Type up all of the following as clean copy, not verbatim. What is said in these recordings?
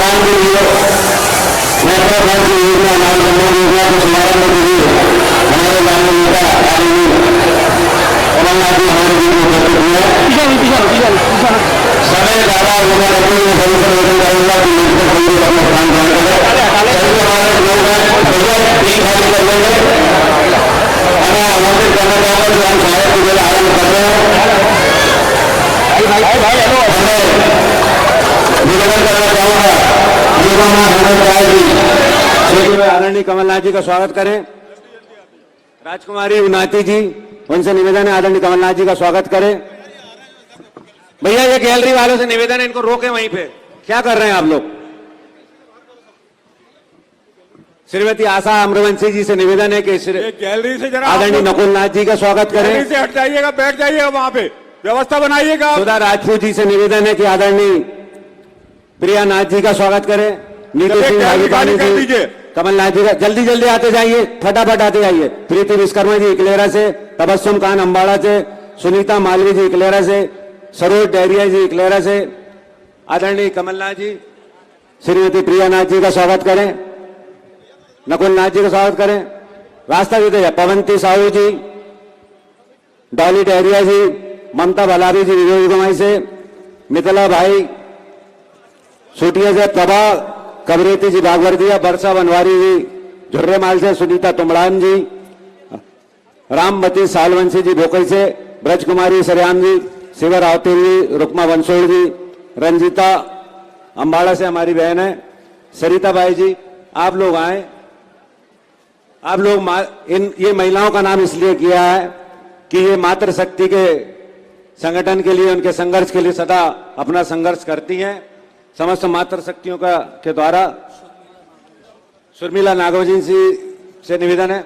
सम्मान के लिए नेता बैंक की योजना हमारी सम्मान योजना को शुभारंभ के लिए हमारे माननीय नेता आदरणीय कमलनाथ जी हमारे बीच में उपस्थित हुए समय ज्यादा होना रहते हैं सभी से निवेदन करूंगा कि नीचे सभी अपना स्थान ग्रहण करें। सभी हमारे लोग हैं भैया तीन खाली कर लेंगे। हमें आमंत्रित करना चाहूंगा कि हम शायद की मेला आरम्भ कर रहे हैं। निवेदन करना चाहूंगा आदरणीय कमलनाथ जी का स्वागत करें। राजकुमारी उनाती जी, उनसे निवेदन है आदरणीय कमलनाथ जी का स्वागत करें। भैया ये गैलरी वालों से निवेदन है, इनको रोके वहीं पे। क्या कर रहे हैं आप लोग? श्रीमती आशा अमरवंशी जी से निवेदन है कि गैलरी से जरा आदरणीय नकुलनाथ जी का स्वागत करें। गैलरी से हट जाइएगा, बैठ जाइएगा, वहां पे व्यवस्था बनाइएगा। सुधा राजपूत जी से निवेदन है कि आदरणीय प्रिया नाथ जी का स्वागत करें। नीति सिंह भागीपानी जी, कमलनाथ जी का जल्दी जल्दी आते जाइए, फटाफट आते जाइए। प्रीति विश्वकर्मा जी इकलेरा से, तबस्सुम खान अम्बाड़ा से, सुनीता मालवी जी इकलेरा से, सरोज डहरिया जी इकलेरा से। आदरणीय कमलनाथ जी श्रीमती प्रिया नाथ जी का स्वागत करें। नकुलनाथ जी का स्वागत करें। रास्ता देते पवंती साहू जी, डॉली डहरिया जी, ममता भलारी जी विजय से, मिथिला भाई सूटिया से, प्रभा कबरेती जी बागवर्दिया, बरसा बनवारी जी झुर्रेमाल से, सुनीता तुमड़ान जी, रामवती सालवंशी जी भोकई से, ब्रज कुमारी सरियाम जी, शिवा रावतेल जी, रुकमा बंसोड़ जी, रंजीता अम्बाड़ा से हमारी बहन है, सरिता बाई जी, आप लोग आए। आप लोग ये महिलाओं का नाम इसलिए किया है कि ये मातृशक्ति के संगठन के लिए, उनके संघर्ष के लिए सदा अपना संघर्ष करती हैं। समस्त मातृशक्तियों का के द्वारा शर्मिला नागवजी से निवेदन है।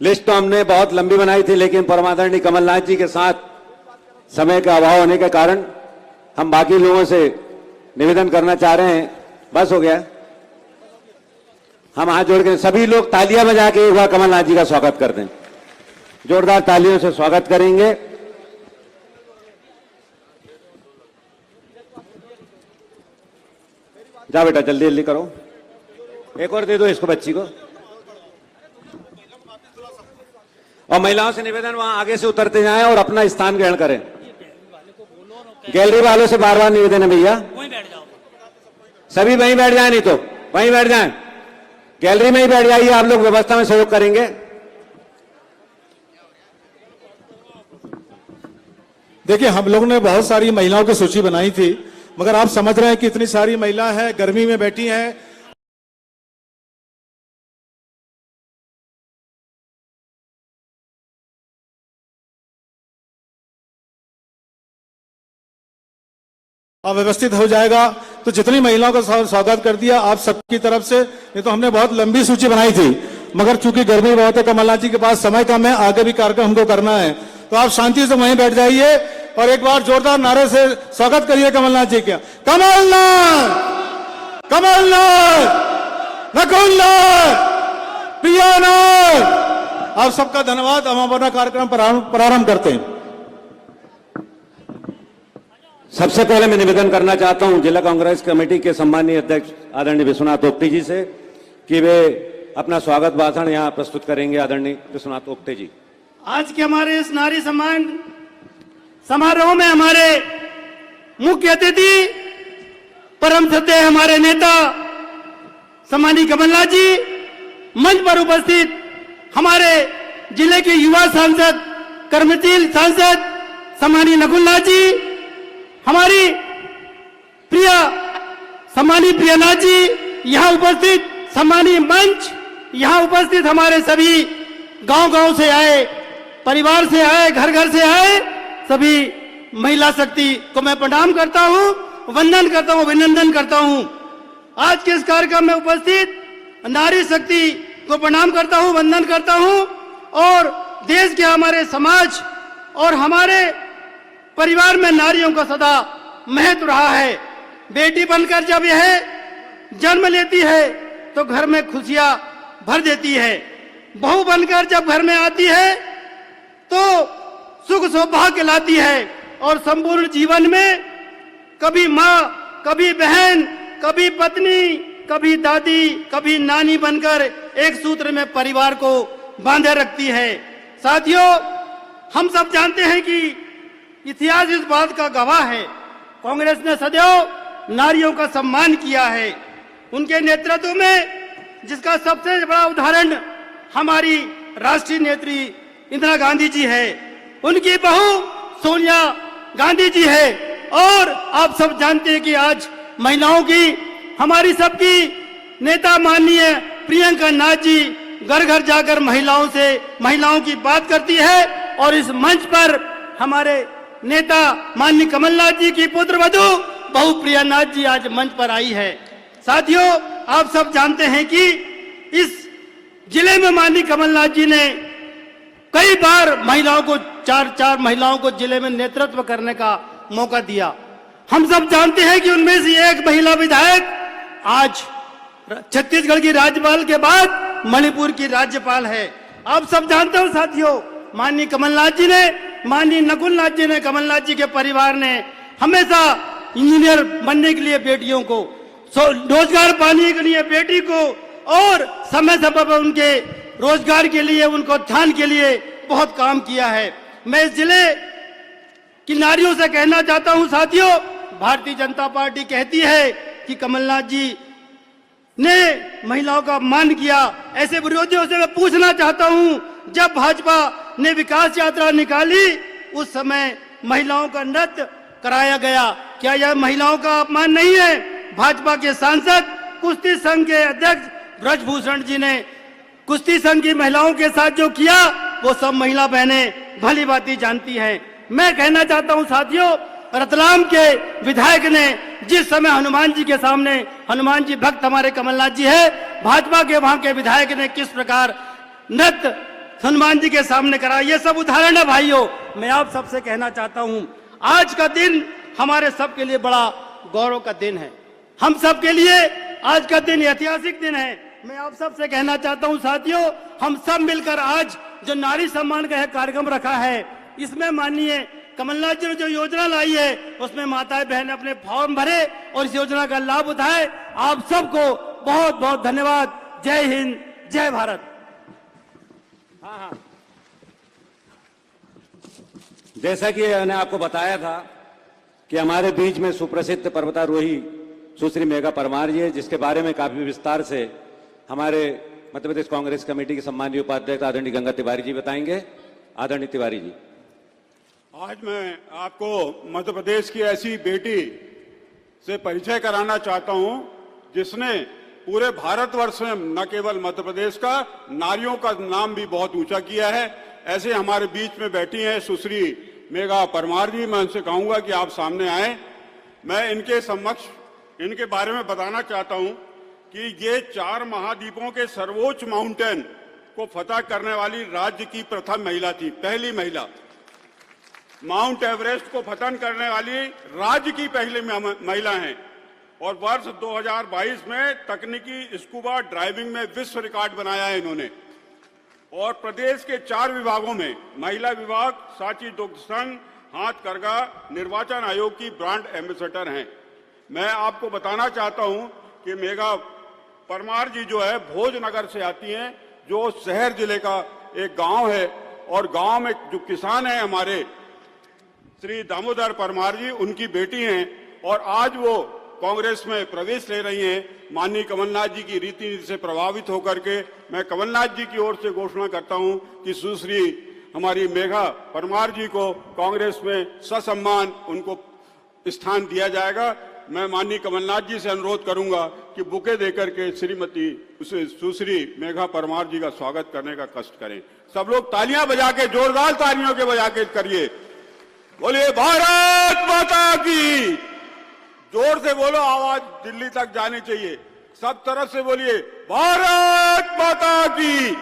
लिस्ट तो हमने बहुत लंबी बनाई थी, लेकिन परमादरणीय कमलनाथ जी के साथ समय का अभाव होने के कारण हम बाकी लोगों से निवेदन करना चाह रहे हैं। बस हो गया। हम हाथ जोड़ के सभी लोग तालियां बजा के एक बार कमलनाथ जी का स्वागत कर दें। जोरदार तालियों से स्वागत करेंगे। जा बेटा जल्दी जल्दी करो, एक और दे दो इसको बच्ची को। और महिलाओं से निवेदन वहां आगे से उतरते जाएं और अपना स्थान ग्रहण करें। गैलरी वालों से बार बार निवेदन है भैया, सभी वहीं बैठ जाए, नहीं तो वहीं बैठ जाएं, गैलरी में ही बैठ जाइए। आप लोग व्यवस्था में सहयोग करेंगे। देखिए, हम लोगों ने बहुत सारी महिलाओं की सूची बनाई थी, मगर आप समझ रहे हैं कि इतनी सारी महिला हैं, गर्मी में बैठी हैं। अव्यवस्थित हो जाएगा, तो जितनी महिलाओं का स्वागत कर दिया आप सबकी तरफ से। नहीं तो हमने बहुत लंबी सूची बनाई थी, मगर चूंकि गर्मी बहुत है, कमलनाथ जी के पास समय कम है, आगे भी कार्यक्रम हमको करना है, तो आप शांति से वहीं बैठ जाइए और एक बार जोरदार नारे से स्वागत करिए कमलनाथ जी का। कमलनाथ, कमलनाथ, नकुलनाथ, प्रियानाथ। आप सबका धन्यवाद। हम अपना कार्यक्रम प्रारंभ करते हैं। सबसे पहले मैं निवेदन करना चाहता हूं जिला कांग्रेस कमेटी के सम्मानीय अध्यक्ष आदरणीय विश्वनाथ ओक्टे जी से कि वे अपना स्वागत भाषण यहां प्रस्तुत करेंगे। आदरणीय विश्वनाथ ओक्टे जी। आज के हमारे इस नारी सम्मान समारोह में हमारे मुख्य अतिथि परम श्रद्धेय हमारे नेता सम्मानीय कमलनाथ जी, मंच पर उपस्थित हमारे जिले के युवा सांसद, कर्मशील सांसद सम्मानीय नकुलनाथ जी, हमारी प्रिय सम्मानीय प्रियनाथ जी यहां उपस्थित, सम्मानीय मंच यहां उपस्थित हमारे सभी गांव-गांव से आए, परिवार से आए, घर घर से आए सभी महिला शक्ति को मैं प्रणाम करता हूं, वंदन करता हूं, अभिनंदन करता हूं। आज के इस कार्यक्रम में उपस्थित नारी शक्ति को प्रणाम करता हूं, वंदन करता हूं और देश के हमारे समाज और हमारे परिवार में नारियों का सदा महत्व रहा है। बेटी बनकर जब यह जन्म लेती है तो घर में खुशियां भर देती है। बहू बनकर जब घर में आती है तो सुख सौभाग्य लाती है और संपूर्ण जीवन में कभी माँ कभी बहन, कभी पत्नी, कभी दादी, कभी नानी बनकर एक सूत्र में परिवार को बांधे रखती है। साथियों, हम सब जानते हैं कि इतिहास इस बात का गवाह है, कांग्रेस ने सदैव नारियों का सम्मान किया है। उनके नेतृत्व में, जिसका सबसे बड़ा उदाहरण हमारी राष्ट्रीय नेत्री इंदिरा गांधी जी है, उनकी बहू सोनिया गांधी जी है, और आप सब जानते हैं कि आज महिलाओं की, हमारी सबकी नेता माननीय प्रियंका नाथ जी घर घर जाकर महिलाओं की बात करती है, और इस मंच पर हमारे नेता माननीय कमलनाथ जी की पुत्र वधू बहू प्रिया नाथ जी आज मंच पर आई है। साथियों, आप सब जानते हैं कि इस जिले में माननीय कमलनाथ जी ने कई बार महिलाओं को, चार महिलाओं को जिले में नेतृत्व करने का मौका दिया। हम सब जानते हैं कि उनमें से एक महिला विधायक आज छत्तीसगढ़ की राज्यपाल के बाद मणिपुर की राज्यपाल है। आप सब जानते हो साथियों, माननीय कमलनाथ जी ने, माननीय नकुल नाथ जी ने, कमलनाथ जी के परिवार ने हमेशा इंजीनियर बनने के लिए बेटियों को, रोजगार पाने के लिए बेटी को, और समय समय पर उनके रोजगार के लिए, उनको उत्थान के लिए बहुत काम किया है। मैं इस जिले की नारियों से कहना चाहता हूं साथियों, भारतीय जनता पार्टी कहती है कि कमलनाथ जी ने महिलाओं का अपमान किया। ऐसे विरोधियों से मैं पूछना चाहता हूं, जब भाजपा ने विकास यात्रा निकाली उस समय महिलाओं का नृत्य कराया गया, क्या यह महिलाओं का अपमान नहीं है? भाजपा के सांसद, कुश्ती संघ के अध्यक्ष ब्रजभूषण जी ने कुश्ती संघ की महिलाओं के साथ जो किया, वो सब महिला बहनें भली भांति जानती हैं। मैं कहना चाहता हूं साथियों, रतलाम के विधायक ने जिस समय हनुमान जी के सामने, हनुमान जी भक्त हमारे कमलनाथ जी है, भाजपा के वहां के विधायक ने किस प्रकार नृत्य हनुमान जी के सामने करा, ये सब उदाहरण है भाइयों। मैं आप सबसे कहना चाहता हूं, आज का दिन हमारे सबके लिए बड़ा गौरव का दिन है। हम सबके लिए आज का दिन ऐतिहासिक दिन है। मैं आप सबसे कहना चाहता हूं साथियों, हम सब मिलकर आज जो नारी सम्मान का कार्यक्रम रखा है, इसमें माननीय कमलनाथ जी ने जो योजना लाई है, उसमें माताएं बहन अपने फॉर्म भरे और इस योजना का लाभ उठाए। आप सबको बहुत बहुत धन्यवाद। जय हिंद, जय भारत। जैसा कि मैंने आपको बताया था कि हमारे बीच में सुप्रसिद्ध पर्वतारोही सुश्री मेघा परमार जी है, जिसके बारे में काफी विस्तार से हमारे मध्य प्रदेश कांग्रेस कमेटी के सम्मानीय उपाध्यक्ष आदरणीय गंगा तिवारी जी बताएंगे। आदरणीय तिवारी जी। आज मैं आपको मध्य प्रदेश की ऐसी बेटी से परिचय कराना चाहता हूं, जिसने पूरे भारतवर्ष में न केवल मध्य प्रदेश का, नारियों का नाम भी बहुत ऊंचा किया है। ऐसे हमारे बीच में बैठी हैं सुश्री मेघा परमार जी। मैं उनसे कहूंगा कि आप सामने आए। मैं इनके समक्ष इनके बारे में बताना चाहता हूं कि ये 4 महाद्वीपों के सर्वोच्च माउंटेन को फतह करने वाली राज्य की प्रथम महिला थी, पहली महिला। माउंट एवरेस्ट को फतह करने वाली राज्य की पहली महिला हैं, और वर्ष 2022 में तकनीकी स्कूबा ड्राइविंग में विश्व रिकॉर्ड बनाया है इन्होंने। और प्रदेश के 4 विभागों में महिला विभाग सांची दुग्ध संघ, हाथकरघा निर्वाचन आयोग की ब्रांड एम्बेसडर हैं। मैं आपको बताना चाहता हूं कि मेघा परमार जी जो है भोजनगर से आती हैं, जो शहर जिले का एक गांव है, और गांव में जो किसान हैं हमारे श्री दामोदर परमार जी, उनकी बेटी हैं, और आज वो कांग्रेस में प्रवेश ले रही हैं माननीय कमलनाथ जी की रीति नीति से प्रभावित होकर के। मैं कमलनाथ जी की ओर से घोषणा करता हूं कि सुश्री हमारी मेघा परमार जी को कांग्रेस में ससम्मान उनको स्थान दिया जाएगा। मैं माननीय कमलनाथ जी से अनुरोध करूंगा कि बुके देकर के श्रीमती सुश्री मेघा परमार जी का स्वागत करने का कष्ट करें। सब लोग तालियां बजा के, जोरदार तालियों के बजा के करिए। बोलिए भारत माता की। जोर से बोलो, आवाज दिल्ली तक जानी चाहिए। सब तरफ से बोलिए भारत माता की।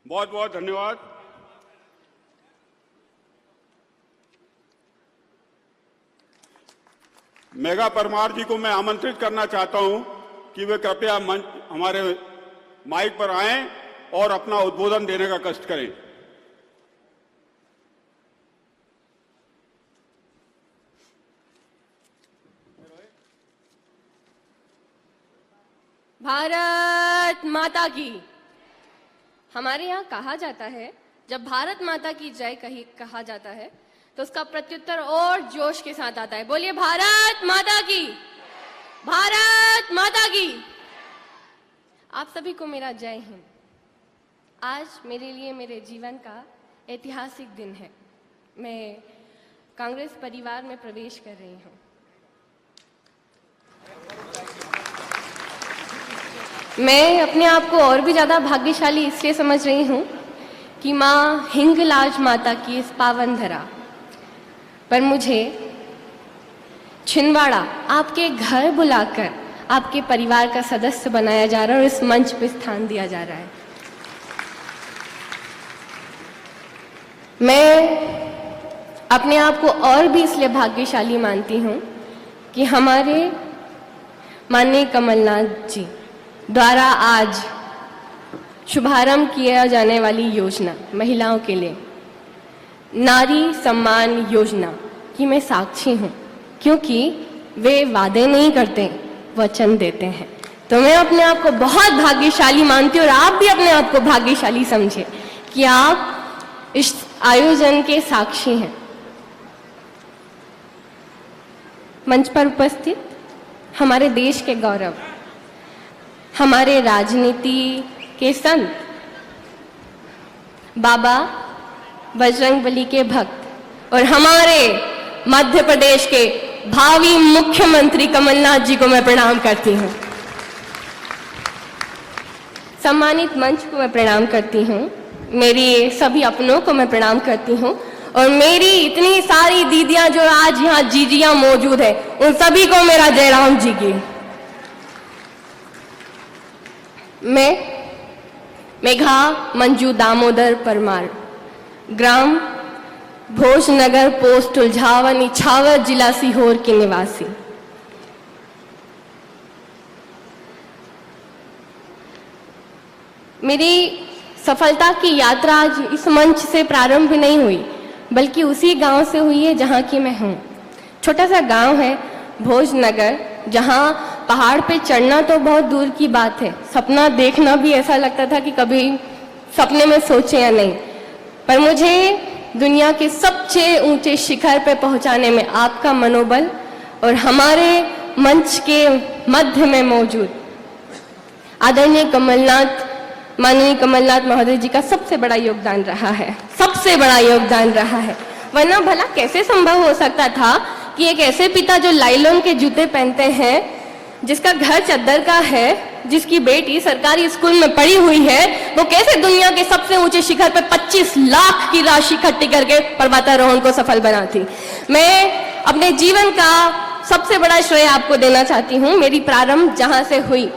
बहुत बहुत धन्यवाद। मेघा परमार जी को मैं आमंत्रित करना चाहता हूं कि वे कृपया हमारे माइक पर आएं और अपना उद्बोधन देने का कष्ट करें। भारत माता की। हमारे यहाँ कहा जाता है, जब भारत माता की जय कहा जाता है तो उसका प्रत्युत्तर और जोश के साथ आता है। बोलिए भारत माता की, भारत माता की। आप सभी को मेरा जय हिंद। आज मेरे लिए मेरे जीवन का ऐतिहासिक दिन है। मैं कांग्रेस परिवार में प्रवेश कर रही हूँ। मैं अपने आप को और भी ज्यादा भाग्यशाली इसलिए समझ रही हूँ कि माँ हिंगलाज माता की इस पावन धरा पर मुझे छिंदवाड़ा आपके घर बुलाकर आपके परिवार का सदस्य बनाया जा रहा है और इस मंच पर स्थान दिया जा रहा है। मैं अपने आप को और भी इसलिए भाग्यशाली मानती हूँ कि हमारे माननीय कमलनाथ जी द्वारा आज शुभारंभ किया जाने वाली योजना महिलाओं के लिए नारी सम्मान योजना की मैं साक्षी हूँ, क्योंकि वे वादे नहीं करते, वचन देते हैं। तो मैं अपने आप को बहुत भाग्यशाली मानती हूँ और आप भी अपने आप को भाग्यशाली समझे कि आप इस आयोजन के साक्षी हैं। मंच पर उपस्थित हमारे देश के गौरव, हमारे राजनीति के संत, बाबा बजरंगबली के भक्त और हमारे मध्य प्रदेश के भावी मुख्यमंत्री कमलनाथ जी को मैं प्रणाम करती हूँ। सम्मानित मंच को मैं प्रणाम करती हूँ, मेरी सभी अपनों को मैं प्रणाम करती हूँ और मेरी इतनी सारी दीदियां जो आज यहाँ जीजियां मौजूद है उन सभी को मेरा जयराम जी की। मैं मेघा मंजू दामोदर परमार, ग्राम भोजनगर, पोस्ट उलझावन, इछावर, जिला सीहोर की निवासी। मेरी सफलता की यात्रा आज इस मंच से प्रारंभ नहीं हुई, बल्कि उसी गांव से हुई है जहां की मैं हूं। छोटा सा गांव है भोजनगर, जहां पहाड़ पे चढ़ना तो बहुत दूर की बात है, सपना देखना भी ऐसा लगता था कि कभी सपने में सोचे या नहीं। पर मुझे दुनिया के सबसे ऊंचे शिखर पे पहुंचाने में आपका मनोबल और हमारे मंच के मध्य में मौजूद आदरणीय कमलनाथ, माननीय कमलनाथ महोदय जी का सबसे बड़ा योगदान रहा है, सबसे बड़ा योगदान रहा है। वरना भला कैसे संभव हो सकता था कि एक ऐसे पिता जो लाइलॉन के जूते पहनते हैं, जिसका घर चद्दर का है, जिसकी बेटी सरकारी स्कूल में पढ़ी हुई है, वो कैसे दुनिया के सबसे ऊंचे शिखर पर 25 लाख की राशि इकट्ठी करके पर्वतारोहण को सफल बनाती। मैं अपने जीवन का सबसे बड़ा श्रेय आपको देना चाहती हूँ। मेरी प्रारंभ जहाँ से हुई,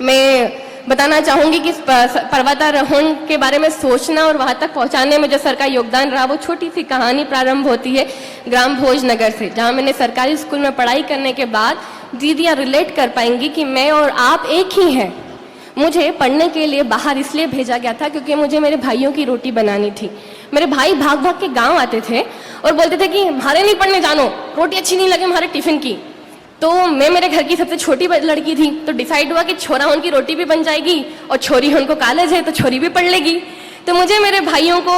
मैं बताना चाहूंगी कि पर्वतारोहण के बारे में सोचना और वहां तक पहुंचाने में जो सर का योगदान रहा, वो छोटी सी कहानी प्रारंभ होती है ग्राम भोजनगर से, जहां मैंने सरकारी स्कूल में पढ़ाई करने के बाद दीदियां रिलेट कर पाएंगी कि मैं और आप एक ही हैं। मुझे पढ़ने के लिए बाहर इसलिए भेजा गया था क्योंकि मुझे मेरे भाइयों की रोटी बनानी थी। मेरे भाई भाग भाग के गाँव आते थे और बोलते थे कि हमारे नहीं पढ़ने जानो, रोटी अच्छी नहीं लगे हमारे टिफिन की। तो मैं मेरे घर की सबसे छोटी लड़की थी, तो डिसाइड हुआ कि छोरा उनकी रोटी भी बन जाएगी और छोरी उनको कॉलेज है तो छोरी भी पढ़ लेगी। तो मुझे मेरे भाइयों को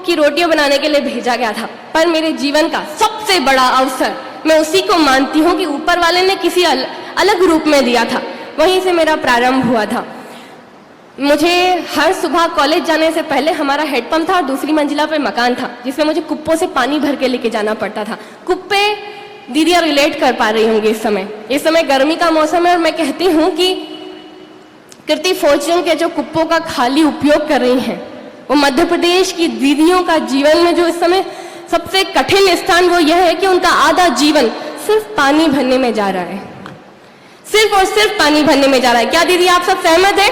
की रोटियां बनाने के लिए भेजा गया था। पर मेरे जीवन का सबसे बड़ा अवसर मैं उसी को मानती हूँ कि ऊपर वाले ने किसी अलग रूप में दिया था, वहीं से मेरा प्रारंभ हुआ था। मुझे हर सुबह कॉलेज जाने से पहले हमारा हेडपंप था और दूसरी मंजिला पे मकान था, जिसमें मुझे कुप्पों से पानी भर के लेके जाना पड़ता था। कुप्पे दीदियां रिलेट कर पा रही होंगी। इस समय गर्मी का मौसम है और मैं कहती हूँ कि कृति फॉर्च्यून के जो कुप्पों का खाली उपयोग कर रही हैं, वो मध्य प्रदेश की दीदियों का जीवन में जो इस समय सबसे कठिन स्थान वो यह है कि उनका आधा जीवन सिर्फ पानी भरने में जा रहा है, सिर्फ और सिर्फ पानी भरने में जा रहा है। क्या दीदी आप सब सहमत हैं?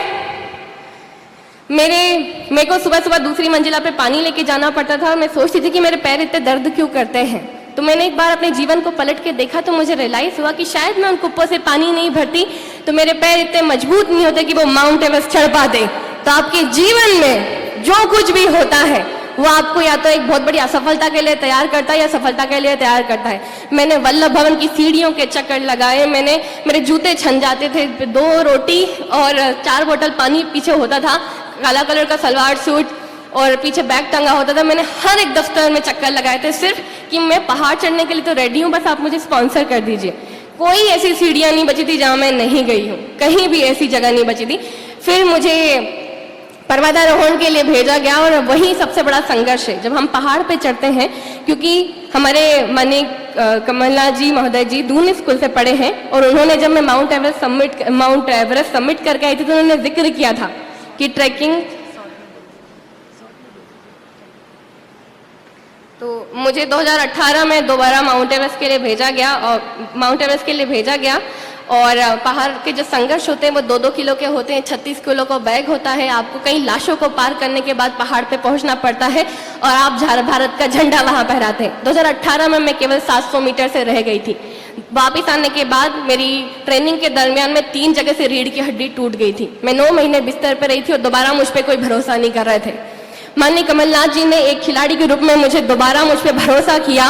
मेरे को सुबह सुबह दूसरी मंजिला पे पानी लेके जाना पड़ता था और मैं सोचती थी कि मेरे पैर इतने दर्द क्यों करते हैं। तो मैंने एक बार अपने जीवन को पलट के देखा तो मुझे रियलाइज हुआ कि शायद मैं उन कुप्पों से पानी नहीं भरती तो मेरे पैर इतने मजबूत नहीं होते कि वो माउंट एवरेस्ट चढ़ पाते। तो आपके जीवन में जो कुछ भी होता है वो आपको या तो एक बहुत बड़ी असफलता के लिए तैयार करता है या सफलता के लिए तैयार करता है। मैंने वल्लभ भवन की सीढ़ियों के चक्कर लगाए, मेरे जूते छन जाते थे, 2 रोटी और 4 बोतल पानी पीछे होता था, काला कलर का सलवार सूट और पीछे बैग टंगा होता था। मैंने हर एक दफ्तर में चक्कर लगाए थे सिर्फ कि मैं पहाड़ चढ़ने के लिए तो रेडी हूँ, बस आप मुझे स्पॉन्सर कर दीजिए। कोई ऐसी सीढ़ियाँ नहीं बची थी जहाँ मैं नहीं गई हूँ, कहीं भी ऐसी जगह नहीं बची थी। फिर मुझे पर्वतारोहण के लिए भेजा गया और वही सबसे बड़ा संघर्ष है जब हम पहाड़ पे चढ़ते हैं, क्योंकि हमारे माननीय कमलनाथ जी महोदय जी दून स्कूल से पढ़े हैं और उन्होंने जब मैं माउंट एवरेस्ट सबमिट करके आई थी तो उन्होंने जिक्र किया था कि ट्रैकिंग, तो मुझे 2018 में दोबारा माउंट एवरेस्ट के लिए भेजा गया और पहाड़ के जो संघर्ष होते हैं वो 2-2 किलो के होते हैं, 36 किलो का बैग होता है, आपको कई लाशों को पार करने के बाद पहाड़ पे पहुंचना पड़ता है और आप भारत का झंडा वहां फहराते हैं। 2018 में मैं केवल 700 मीटर से रह गई थी। वापिस आने के बाद मेरी ट्रेनिंग के दरमियान में 3 जगह से रीढ़ की हड्डी टूट गई थी। मैं 9 महीने बिस्तर पर रही थी और दोबारा मुझ पर कोई भरोसा नहीं कर रहे थे। माननीय कमलनाथ जी ने एक खिलाड़ी के रूप में मुझे दोबारा मुझ पर भरोसा किया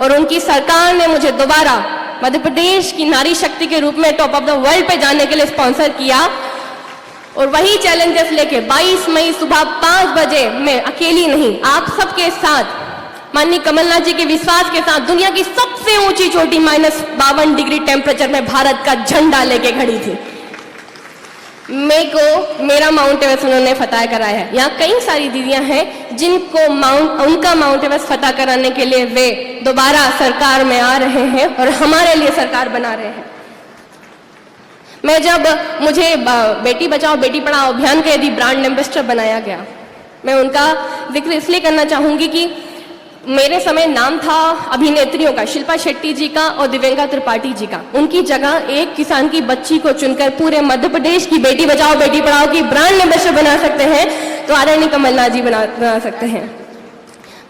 और उनकी सरकार ने मुझे दोबारा मध्य प्रदेश की नारी शक्ति के रूप में टॉप ऑफ द वर्ल्ड पे जाने के लिए स्पॉन्सर किया और वही चैलेंजेस लेके 22 मई सुबह 5 बजे मैं अकेली नहीं, आप सबके साथ माननीय कमलनाथ जी के विश्वास के साथ दुनिया की सबसे ऊंची चोटी -52 डिग्री टेम्परेचर में भारत का झंडा लेके खड़ी थी। मेरा माउंट एवरेस्ट उन्होंने फतह कराया है। यहाँ कई सारी दीदियां हैं जिनको उनका माउंट एवरेस्ट फतह कराने के लिए वे दोबारा सरकार में आ रहे हैं और हमारे लिए सरकार बना रहे हैं। मुझे बेटी बचाओ बेटी पढ़ाओ अभियान का यदि ब्रांड एम्बेसडर बनाया गया, मैं उनका जिक्र इसलिए करना चाहूंगी कि मेरे समय नाम था अभिनेत्रियों का, शिल्पा शेट्टी जी का और दिव्यांका त्रिपाठी जी का। उनकी जगह एक किसान की बच्ची को चुनकर पूरे मध्य प्रदेश की बेटी बचाओ बेटी पढ़ाओ की ब्रांड एम्बेसडर बना सकते हैं तो आदरणीय कमलनाथ जी बना सकते हैं।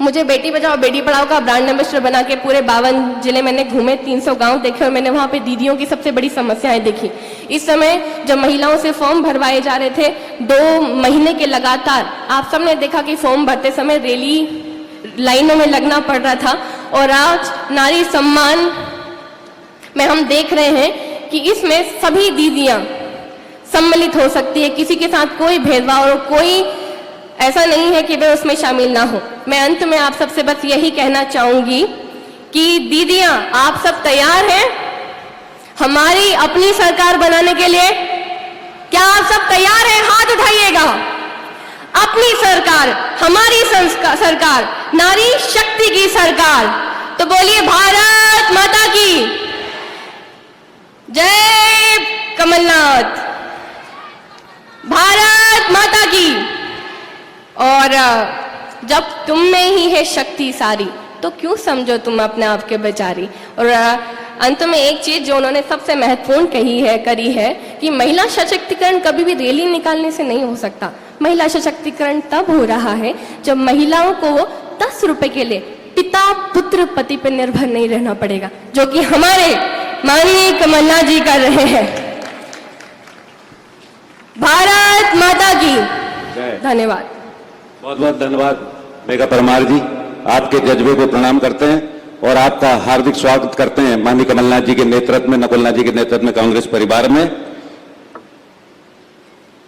मुझे बेटी बचाओ बेटी पढ़ाओ का ब्रांड एम्बेसडर बना के पूरे 52 जिले मैंने घूमे, 300 गांव देखे और मैंने वहां पे दीदियों की सबसे बड़ी समस्याएं देखी। इस समय जब महिलाओं से फॉर्म भरवाए जा रहे थे 2 महीने के लगातार, आप सबने देखा कि फॉर्म भरते समय रैली लाइनों में लगना पड़ रहा था और आज नारी सम्मान में हम देख रहे हैं कि इसमें सभी दीदियां सम्मिलित हो सकती है, किसी के साथ कोई भेदभाव और कोई ऐसा नहीं है कि वे उसमें शामिल ना हो। मैं अंत में आप सबसे बस यही कहना चाहूंगी कि दीदियां आप सब तैयार हैं हमारी अपनी सरकार बनाने के लिए? क्या आप सब तैयार हैं? हाथ उठाइएगा। अपनी सरकार, हमारी सरकार, नारी शक्ति की सरकार। तो बोलिए भारत माता की जय, कमलनाथ, भारत माता की। और जब तुम में ही है शक्ति सारी तो क्यों समझो तुम अपने आप के बेचारी। और अंत में एक चीज जो उन्होंने सबसे महत्वपूर्ण करी है कि महिला सशक्तिकरण कभी भी रैली निकालने से नहीं हो सकता। महिला सशक्तिकरण तब हो रहा है जब महिलाओं को 10 रुपए के लिए पिता पुत्र पति पर निर्भर नहीं रहना पड़ेगा, जो कि हमारे माननीय कमलनाथ जी कर रहे हैं। भारत माता की धन्यवाद। बहुत बहुत धन्यवाद मेघा परमार जी, आपके जज्बे को प्रणाम करते हैं और आपका हार्दिक स्वागत करते हैं माननीय कमलनाथ जी के नेतृत्व में, नकुलनाथ जी के नेतृत्व में कांग्रेस परिवार में।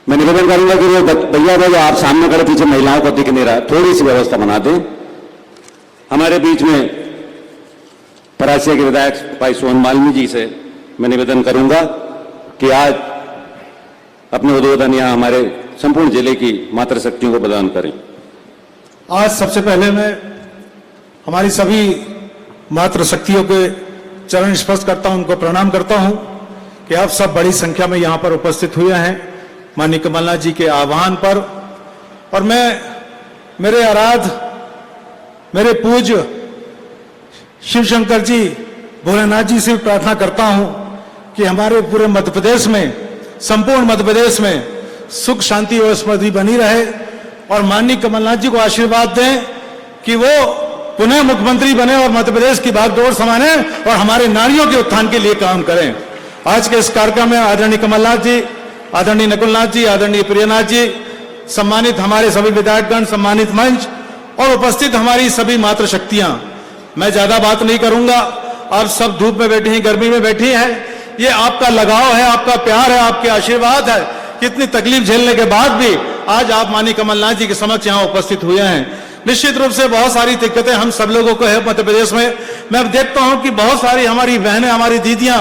मैं निवेदन करूंगा कि वो भैया जो आप सामने खड़े पीछे महिलाओं को दिख नहीं रहा, थोड़ी सी व्यवस्था बना दें। हमारे बीच में परासिया के विधायक भाई सोहन मालिनी जी से मैं निवेदन करूंगा कि आज अपने उद्बोधन यहाँ हमारे संपूर्ण जिले की मातृशक्तियों को प्रदान करें। आज सबसे पहले मैं हमारी सभी मातृशक्तियों के चरण स्पर्श करता हूं, उनको प्रणाम करता हूं कि आप सब बड़ी संख्या में यहां पर उपस्थित हुए हैं माननीय कमलनाथ जी के आह्वान पर। और मैं मेरे आराध्य, मेरे पूज्य शिव शंकर जी भोलेनाथ जी से प्रार्थना करता हूं कि हमारे पूरे मध्य प्रदेश में, संपूर्ण मध्य प्रदेश में सुख शांति और समृद्धि बनी रहे और माननीय कमलनाथ जी को आशीर्वाद दें कि वो पुनः मुख्यमंत्री बने और मध्य प्रदेश की भागदौड़ संभाले और हमारे नारियों के उत्थान के लिए काम करें। आज के इस कार्यक्रम में आदरणीय कमलनाथ जी, आदरणीय नकुलनाथ जी, आदरणीय प्रियनाथ जी, सम्मानित हमारे सभी विधायकगण, सम्मानित मंच और उपस्थित हमारी सभी मातृशक्तियां, मैं ज्यादा बात नहीं करूंगा। आप सब धूप में बैठी हैं, गर्मी में बैठी हैं, ये आपका लगाव है, आपका प्यार है, आपके आशीर्वाद है। कितनी तकलीफ झेलने के बाद भी आज आप माननीय कमलनाथ जी के समक्ष यहाँ उपस्थित हुए हैं। निश्चित रूप से बहुत सारी दिक्कतें हम सब लोगों को है मध्य प्रदेश में। मैं अब देखता हूं कि बहुत सारी हमारी बहनें, हमारी दीदियां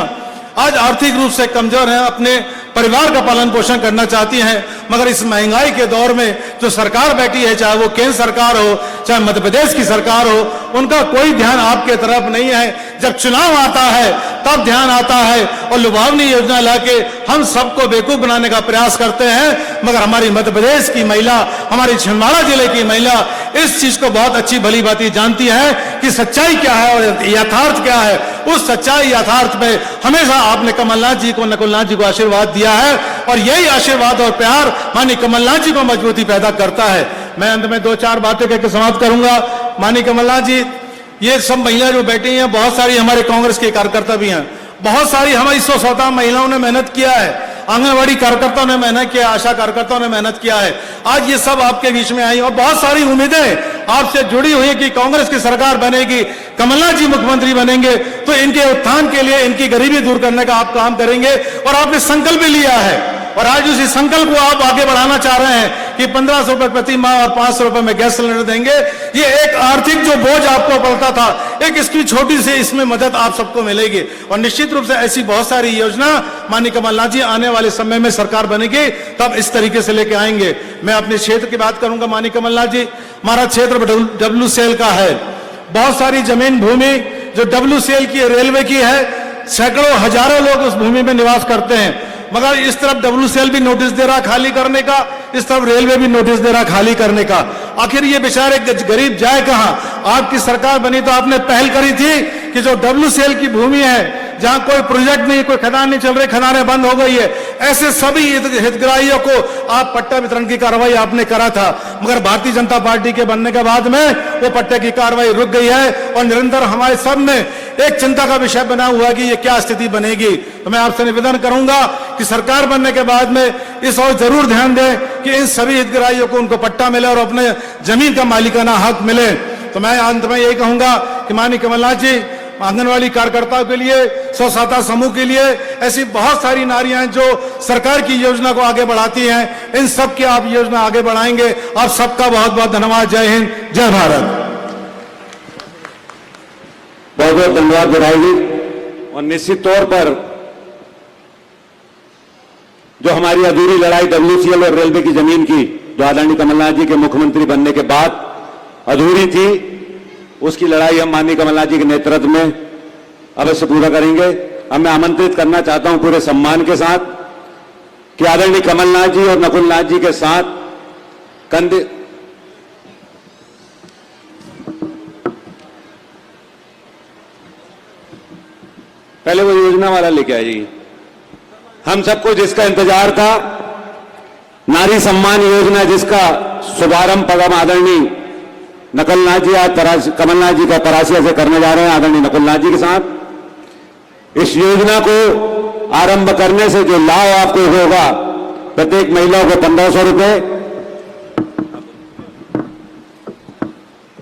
आज आर्थिक रूप से कमजोर हैं, अपने परिवार का पालन पोषण करना चाहती हैं, मगर इस महंगाई के दौर में जो सरकार बैठी है, चाहे वो केंद्र सरकार हो, चाहे मध्य प्रदेश की सरकार हो, उनका कोई ध्यान आपके तरफ नहीं है। जब चुनाव आता है तब ध्यान आता है और लुभावनी योजना लाके हम सबको बेवकूफ बनाने का प्रयास करते हैं। मगर हमारी मध्य प्रदेश की महिला, हमारी छिंदवाड़ा जिले की महिला इस चीज को बहुत अच्छी भली भांति जानती है कि सच्चाई क्या है और यथार्थ क्या है। उस सच्चाई यथार्थ में हमेशा आपने कमलनाथ जी को, नकुलनाथ जी को आशीर्वाद दिया है और यही आशीर्वाद और प्यार माननीय कमलनाथ जी को मजबूती पैदा करता है। मैं अंत में 2-4 बातें कहकर समाप्त करूंगा। माननीय कमलनाथ जी, ये सब महिला जो बैठी हैं, बहुत सारी हमारे कांग्रेस के कार्यकर्ता भी हैं, बहुत सारी हमारी 117 महिलाओं ने मेहनत किया है, आंगनबाड़ी कार्यकर्ताओं ने मेहनत किया, आशा कार्यकर्ताओं ने मेहनत किया है। आज ये सब आपके बीच में आई और बहुत सारी उम्मीदें आपसे जुड़ी हुई है कि कांग्रेस की सरकार बनेगी, कमलनाथ जी मुख्यमंत्री बनेंगे तो इनके उत्थान के लिए, इनकी गरीबी दूर करने का आप काम करेंगे और आपने संकल्प भी लिया है और आज उसी संकल्प को आप आगे बढ़ाना चाह रहे हैं कि 1500 रुपए प्रति माह और 500 रुपए में गैस सिलेंडर देंगे। ये एक आर्थिक जो बोझ आपको पड़ता था, एक इसकी छोटी सी इसमें मदद आप सबको मिलेगी और निश्चित रूप से ऐसी बहुत सारी योजना माननीय कमलनाथ जी आने वाले समय में सरकार बनेगी तब इस तरीके से लेके आएंगे। मैं अपने क्षेत्र की बात करूंगा। माननीय कमलनाथ जी, हमारा क्षेत्र WCL का है, बहुत सारी जमीन भूमि जो WCL की, रेलवे की है, सैकड़ों हजारों लोग उस भूमि में निवास करते हैं, मगर इस तरफ WCL भी नोटिस दे रहा खाली करने का, इस तरफ रेलवे भी नोटिस दे रहा खाली करने का। आखिर ये बेचारे गरीब जाए कहां? आपकी सरकार बनी तो आपने पहल करी थी कि जो WCL की भूमि है, जहां कोई प्रोजेक्ट नहीं, कोई खदान नहीं चल रही, खदानें बंद हो गई है, ऐसे सभी हितग्राहियों को आप पट्टा वितरण की कार्रवाई आपने करा था, मगर भारतीय जनता पार्टी के बनने के बाद में वो पट्टे की कार्रवाई रुक गई है और निरंतर हमारे सब में एक चिंता का विषय बना हुआ है कि ये क्या स्थिति बनेगी। तो मैं आपसे निवेदन करूंगा कि सरकार बनने के बाद में इस और जरूर ध्यान दें कि इन सभी हितग्राहियों को उनको पट्टा मिले और अपने जमीन का मालिकाना हक मिले। तो मैं अंत में यही कहूंगा कि माननीय कमलनाथ जी, आंगनवाड़ी कार्यकर्ताओं के लिए, स्वसहायता समूह के लिए, ऐसी बहुत सारी नारियां हैं जो सरकार की योजना को आगे बढ़ाती हैं, इन सब की आप योजना आगे बढ़ाएंगे। आप सबका बहुत बहुत धन्यवाद। जय हिंद, जय भारत। बहुत बहुत धन्यवाद बधाई जी। और निश्चित तौर पर जो हमारी अधूरी लड़ाई WCL और रेलवे की जमीन की, जो आदरणीय कमलनाथ जी के मुख्यमंत्री बनने के बाद अधूरी थी, उसकी लड़ाई हम माननीय कमलनाथ जी के नेतृत्व में अवश्य पूरा करेंगे। अब मैं आमंत्रित करना चाहता हूं पूरे सम्मान के साथ कि आदरणीय कमलनाथ जी और नकुलनाथ जी के साथ कंधे पहले वो योजना वाला लेके आइए। हम सबको जिसका इंतजार था, नारी सम्मान योजना, जिसका शुभारंभ पगम आदरणीय नकुलनाथ जी आज कमलनाथ जी का परासिया से करने जा रहे हैं, आदरणीय नकुलनाथ जी के साथ। इस योजना को आरंभ करने से जो लाभ आपको होगा, प्रत्येक महिला को 1500 रुपए,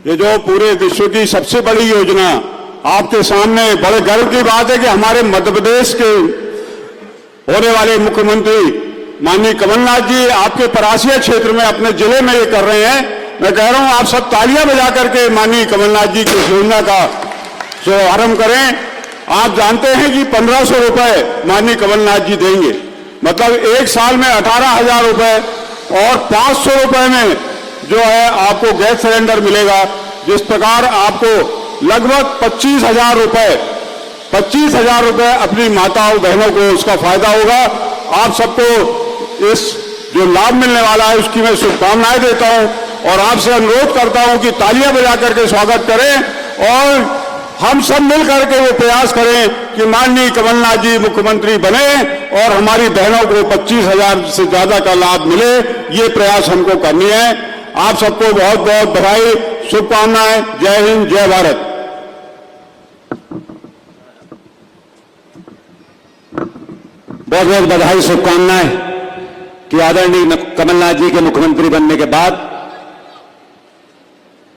ये जो पूरे विश्व की सबसे बड़ी योजना आपके सामने, बड़े गर्व की बात है कि हमारे मध्य प्रदेश के होने वाले मुख्यमंत्री माननीय कमलनाथ जी आपके परासिया क्षेत्र में, अपने जिले में ये कर रहे हैं। मैं कह रहा हूं आप सब तालियां बजा करके माननीय कमलनाथ जी की योजना का शुभारंभ करें। आप जानते हैं कि 1500 रुपए माननीय कमलनाथ जी देंगे, मतलब एक साल में 18,000 रुपए और 500 रुपए में जो है आपको गैस सिलेंडर मिलेगा। जिस प्रकार आपको लगभग 25,000 रुपए अपनी माताओं बहनों को उसका फायदा होगा। आप सबको इस जो लाभ मिलने वाला है उसकी मैं शुभकामनाएं देता हूं और आपसे अनुरोध करता हूं कि तालियां बजा करके स्वागत करें और हम सब मिल करके वो प्रयास करें कि माननीय कमलनाथ जी मुख्यमंत्री बने और हमारी बहनों को 25,000 से ज्यादा का लाभ मिले। ये प्रयास हमको करनी है। आप सबको बहुत बहुत बधाई, शुभकामनाएं। जय हिंद, जय भारत। बहुत बहुत बधाई, शुभकामनाएं कि आदरणीय कमलनाथ जी के मुख्यमंत्री बनने के बाद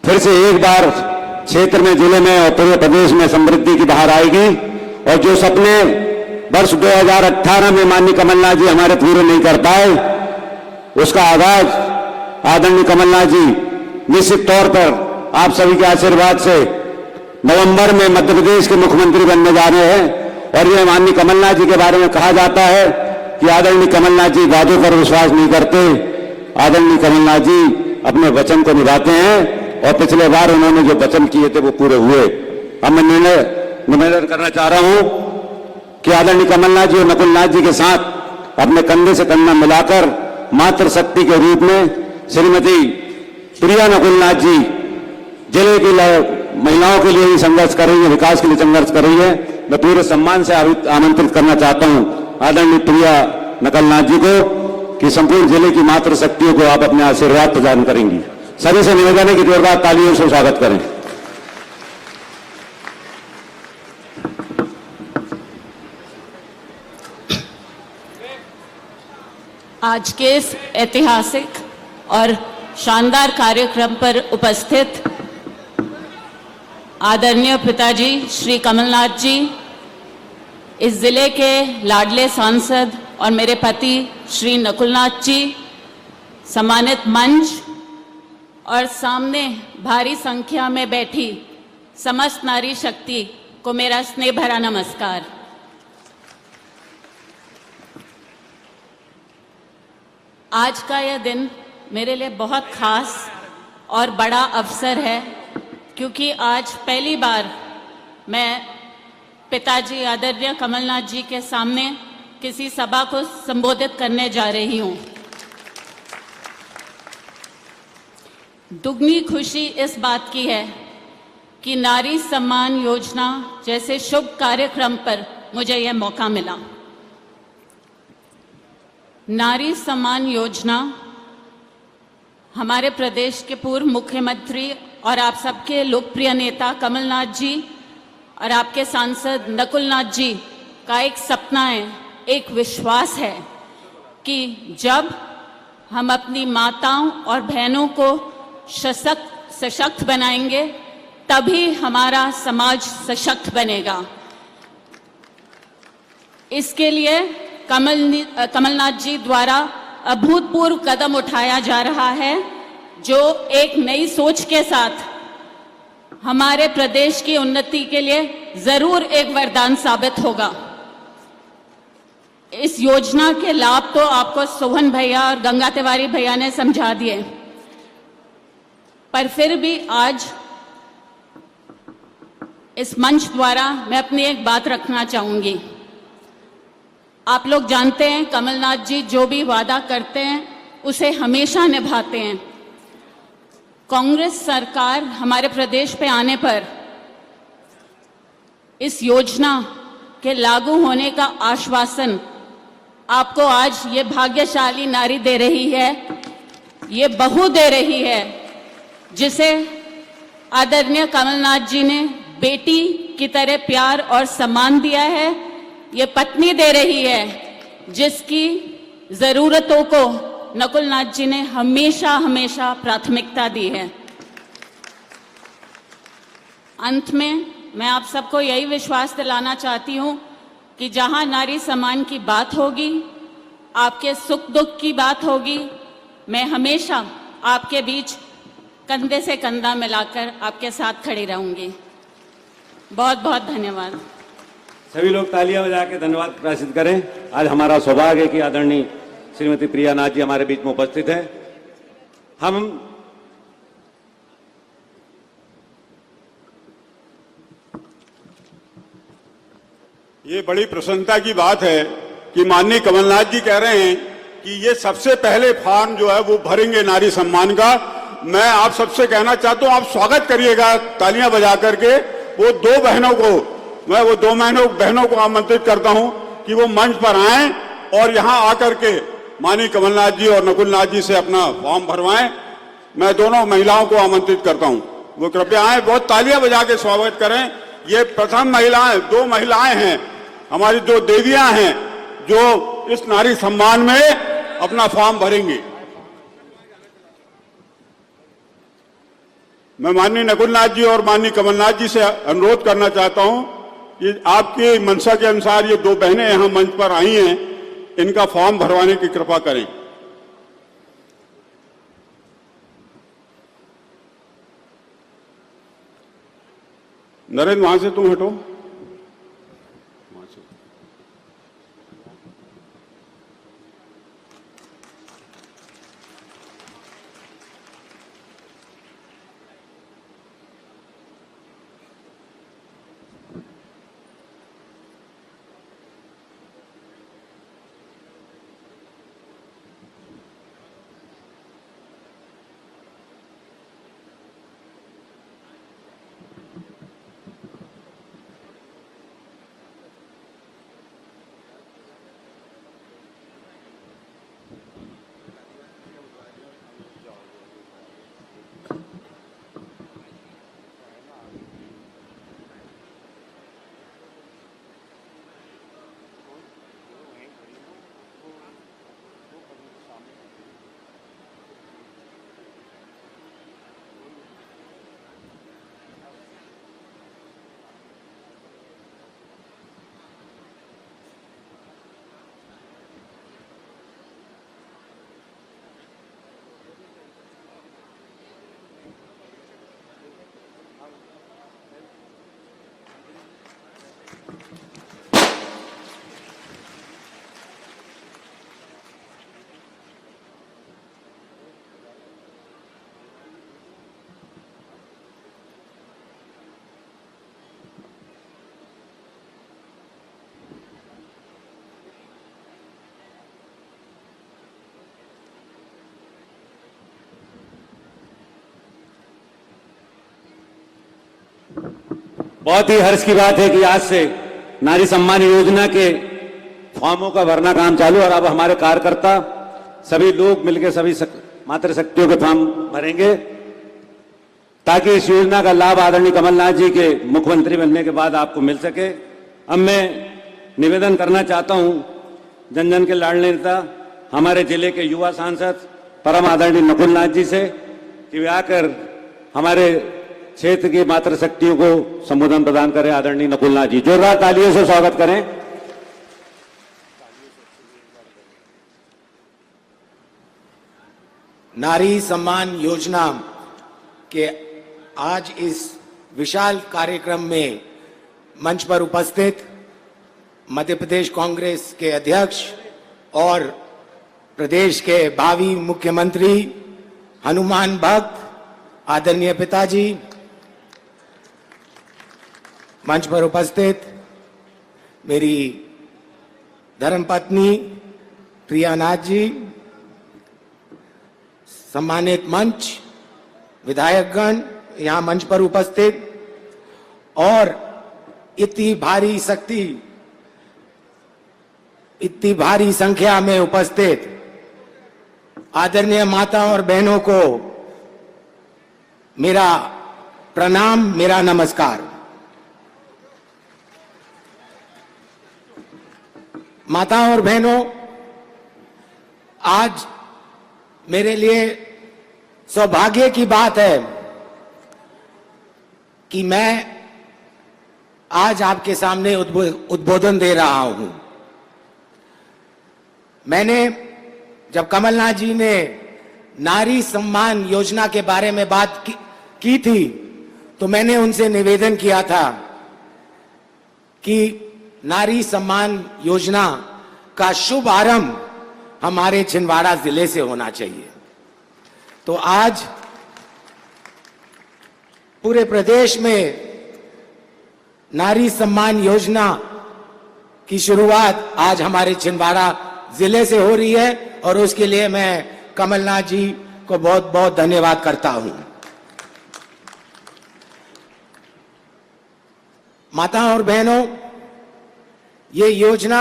फिर फिर से एक बार क्षेत्र में, जिले में और पूरे प्रदेश में समृद्धि की बहार आएगी। और जो सपने वर्ष 2018 में माननीय कमलनाथ जी हमारे पूरे नहीं कर पाए, उसका आगाज आदरणीय कमलनाथ जी निश्चित तौर पर आप सभी के आशीर्वाद से नवंबर में मध्य प्रदेश के मुख्यमंत्री बनने जा रहे हैं। और ये माननीय कमलनाथ जी के बारे में कहा जाता है कि आदरणीय कमलनाथ जी वादों पर विश्वास नहीं करते, आदरणीय कमलनाथ जी अपने वचन को निभाते हैं। और पिछले बार उन्होंने जो वचन किए थे वो पूरे हुए। अब मैं निवेदन करना चाह रहा हूं कि आदरणीय कमलनाथ जी और नकुलनाथ जी के साथ अपने कंधे से कंधा मिलाकर मातृशक्ति के रूप में श्रीमती प्रिया नकुलनाथ जी जिले की महिलाओं के लिए ही संघर्ष कर रही है, विकास के लिए संघर्ष कर रही है। मैं पूरे सम्मान से आमंत्रित करना चाहता हूं आदरणीय प्रिया नकुलनाथ जी को कि संपूर्ण जिले की मातृशक्तियों को आप अपने आशीर्वाद प्रदान करेंगी। सभी से निवेदन है कि जोरदार तालियों से स्वागत करें। आज के इस ऐतिहासिक और शानदार कार्यक्रम पर उपस्थित आदरणीय पिताजी श्री कमलनाथ जी, इस जिले के लाडले सांसद और मेरे पति श्री नकुलनाथ जी, सम्मानित मंच और सामने भारी संख्या में बैठी समस्त नारी शक्ति को मेरा स्नेह भरा नमस्कार। आज का यह दिन मेरे लिए बहुत खास और बड़ा अवसर है, क्योंकि आज पहली बार मैं पिताजी आदरणीय कमलनाथ जी के सामने किसी सभा को संबोधित करने जा रही हूं। दुगनी खुशी इस बात की है कि नारी सम्मान योजना जैसे शुभ कार्यक्रम पर मुझे यह मौका मिला। नारी सम्मान योजना हमारे प्रदेश के पूर्व मुख्यमंत्री और आप सबके लोकप्रिय नेता कमलनाथ जी और आपके सांसद नकुलनाथ जी का एक सपना है, एक विश्वास है कि जब हम अपनी माताओं और बहनों को सशक्त बनाएंगे तभी हमारा समाज सशक्त बनेगा। इसके लिए कमलनाथ जी द्वारा अभूतपूर्व कदम उठाया जा रहा है, जो एक नई सोच के साथ हमारे प्रदेश की उन्नति के लिए जरूर एक वरदान साबित होगा। इस योजना के लाभ तो आपको सोहन भैया और गंगा तिवारी भैया ने समझा दिए, पर फिर भी आज इस मंच द्वारा मैं अपनी एक बात रखना चाहूंगी। आप लोग जानते हैं कमलनाथ जी जो भी वादा करते हैं उसे हमेशा निभाते हैं। कांग्रेस सरकार हमारे प्रदेश पे आने पर इस योजना के लागू होने का आश्वासन आपको आज ये भाग्यशाली नारी दे रही है, ये बहू दे रही है, जिसे आदरणीय कमलनाथ जी ने बेटी की तरह प्यार और सम्मान दिया है। ये पत्नी दे रही है जिसकी जरूरतों को नकुलनाथ जी ने हमेशा हमेशा प्राथमिकता दी है। अंत में मैं आप सबको यही विश्वास दिलाना चाहती हूं कि जहां नारी सम्मान की बात होगी, आपके सुख दुख की बात होगी, मैं हमेशा आपके बीच कंधे से कंधा मिलाकर आपके साथ खड़ी रहूंगी। बहुत बहुत धन्यवाद। सभी लोग तालियां बजा के धन्यवाद प्रकाशित करें। आज हमारा सौभाग्य है कि आदरणीय श्रीमती प्रिया नाथ जी हमारे बीच में उपस्थित हैं। हम ये बड़ी प्रसन्नता की बात है कि माननीय कमलनाथ जी कह रहे हैं कि ये सबसे पहले फॉर्म जो है वो भरेंगे नारी सम्मान का। मैं आप सबसे कहना चाहता हूं, आप स्वागत करिएगा तालियां बजा करके। वो दो बहनों को, मैं वो दो बहनों को आमंत्रित करता हूं कि वो मंच पर आएं और यहां आकर के माननीय कमलनाथ जी और नकुलनाथ जी से अपना फॉर्म भरवाएं। मैं दोनों महिलाओं को आमंत्रित करता हूं, वो कृपया आएं, बहुत तालियां बजा के स्वागत करें। ये प्रथम महिलाएं, दो महिलाएं हैं हमारी, दो देवियां हैं जो इस नारी सम्मान में अपना फॉर्म भरेंगी। मैं माननीय नकुलनाथ जी और माननीय कमलनाथ जी से अनुरोध करना चाहता हूं कि आपकी मंशा के अनुसार ये दो बहनें यहां मंच पर आई हैं, इनका फॉर्म भरवाने की कृपा करें। नरेंद्र, वहां से तुम हटो। वहां से। बहुत ही हर्ष की बात है कि आज से नारी सम्मान योजना के फॉर्मों का भरना काम चालू, और अब हमारे कार्यकर्ता सभी लोग मिलकर सभी मातृशक्तियों के फॉर्म भरेंगे ताकि इस योजना का लाभ आदरणीय कमलनाथ जी के मुख्यमंत्री बनने के बाद आपको मिल सके। अब मैं निवेदन करना चाहता हूं जन जन के लाडले नेता हमारे जिले के युवा सांसद परम आदरणीय नकुलनाथ जी से कि वे आकर हमारे क्षेत्र की मातृशक्तियों को संबोधन प्रदान करें। आदरणीय नकुलनाथ जी, जोरदार तालियों से स्वागत करें। नारी सम्मान योजना के आज इस विशाल कार्यक्रम में मंच पर उपस्थित मध्य प्रदेश कांग्रेस के अध्यक्ष और प्रदेश के भावी मुख्यमंत्री हनुमान भक्त आदरणीय पिताजी, मंच पर उपस्थित मेरी धर्मपत्नी प्रियानाथ जी, सम्मानित मंच विधायकगण यहां मंच पर उपस्थित, और इतनी भारी संख्या में उपस्थित आदरणीय माता और बहनों को मेरा प्रणाम, मेरा नमस्कार। माता और बहनों, आज मेरे लिए सौभाग्य की बात है कि मैं आज आपके सामने उद्बोधन दे रहा हूं। मैंने जब कमलनाथ जी ने नारी सम्मान योजना के बारे में बात की थी तो मैंने उनसे निवेदन किया था कि नारी सम्मान योजना का शुभ आरंभ हमारे छिंदवाड़ा जिले से होना चाहिए। तो आज पूरे प्रदेश में नारी सम्मान योजना की शुरुआत आज हमारे छिंदवाड़ा जिले से हो रही है, और उसके लिए मैं कमलनाथ जी को बहुत बहुत धन्यवाद करता हूं। माता और बहनों, ये योजना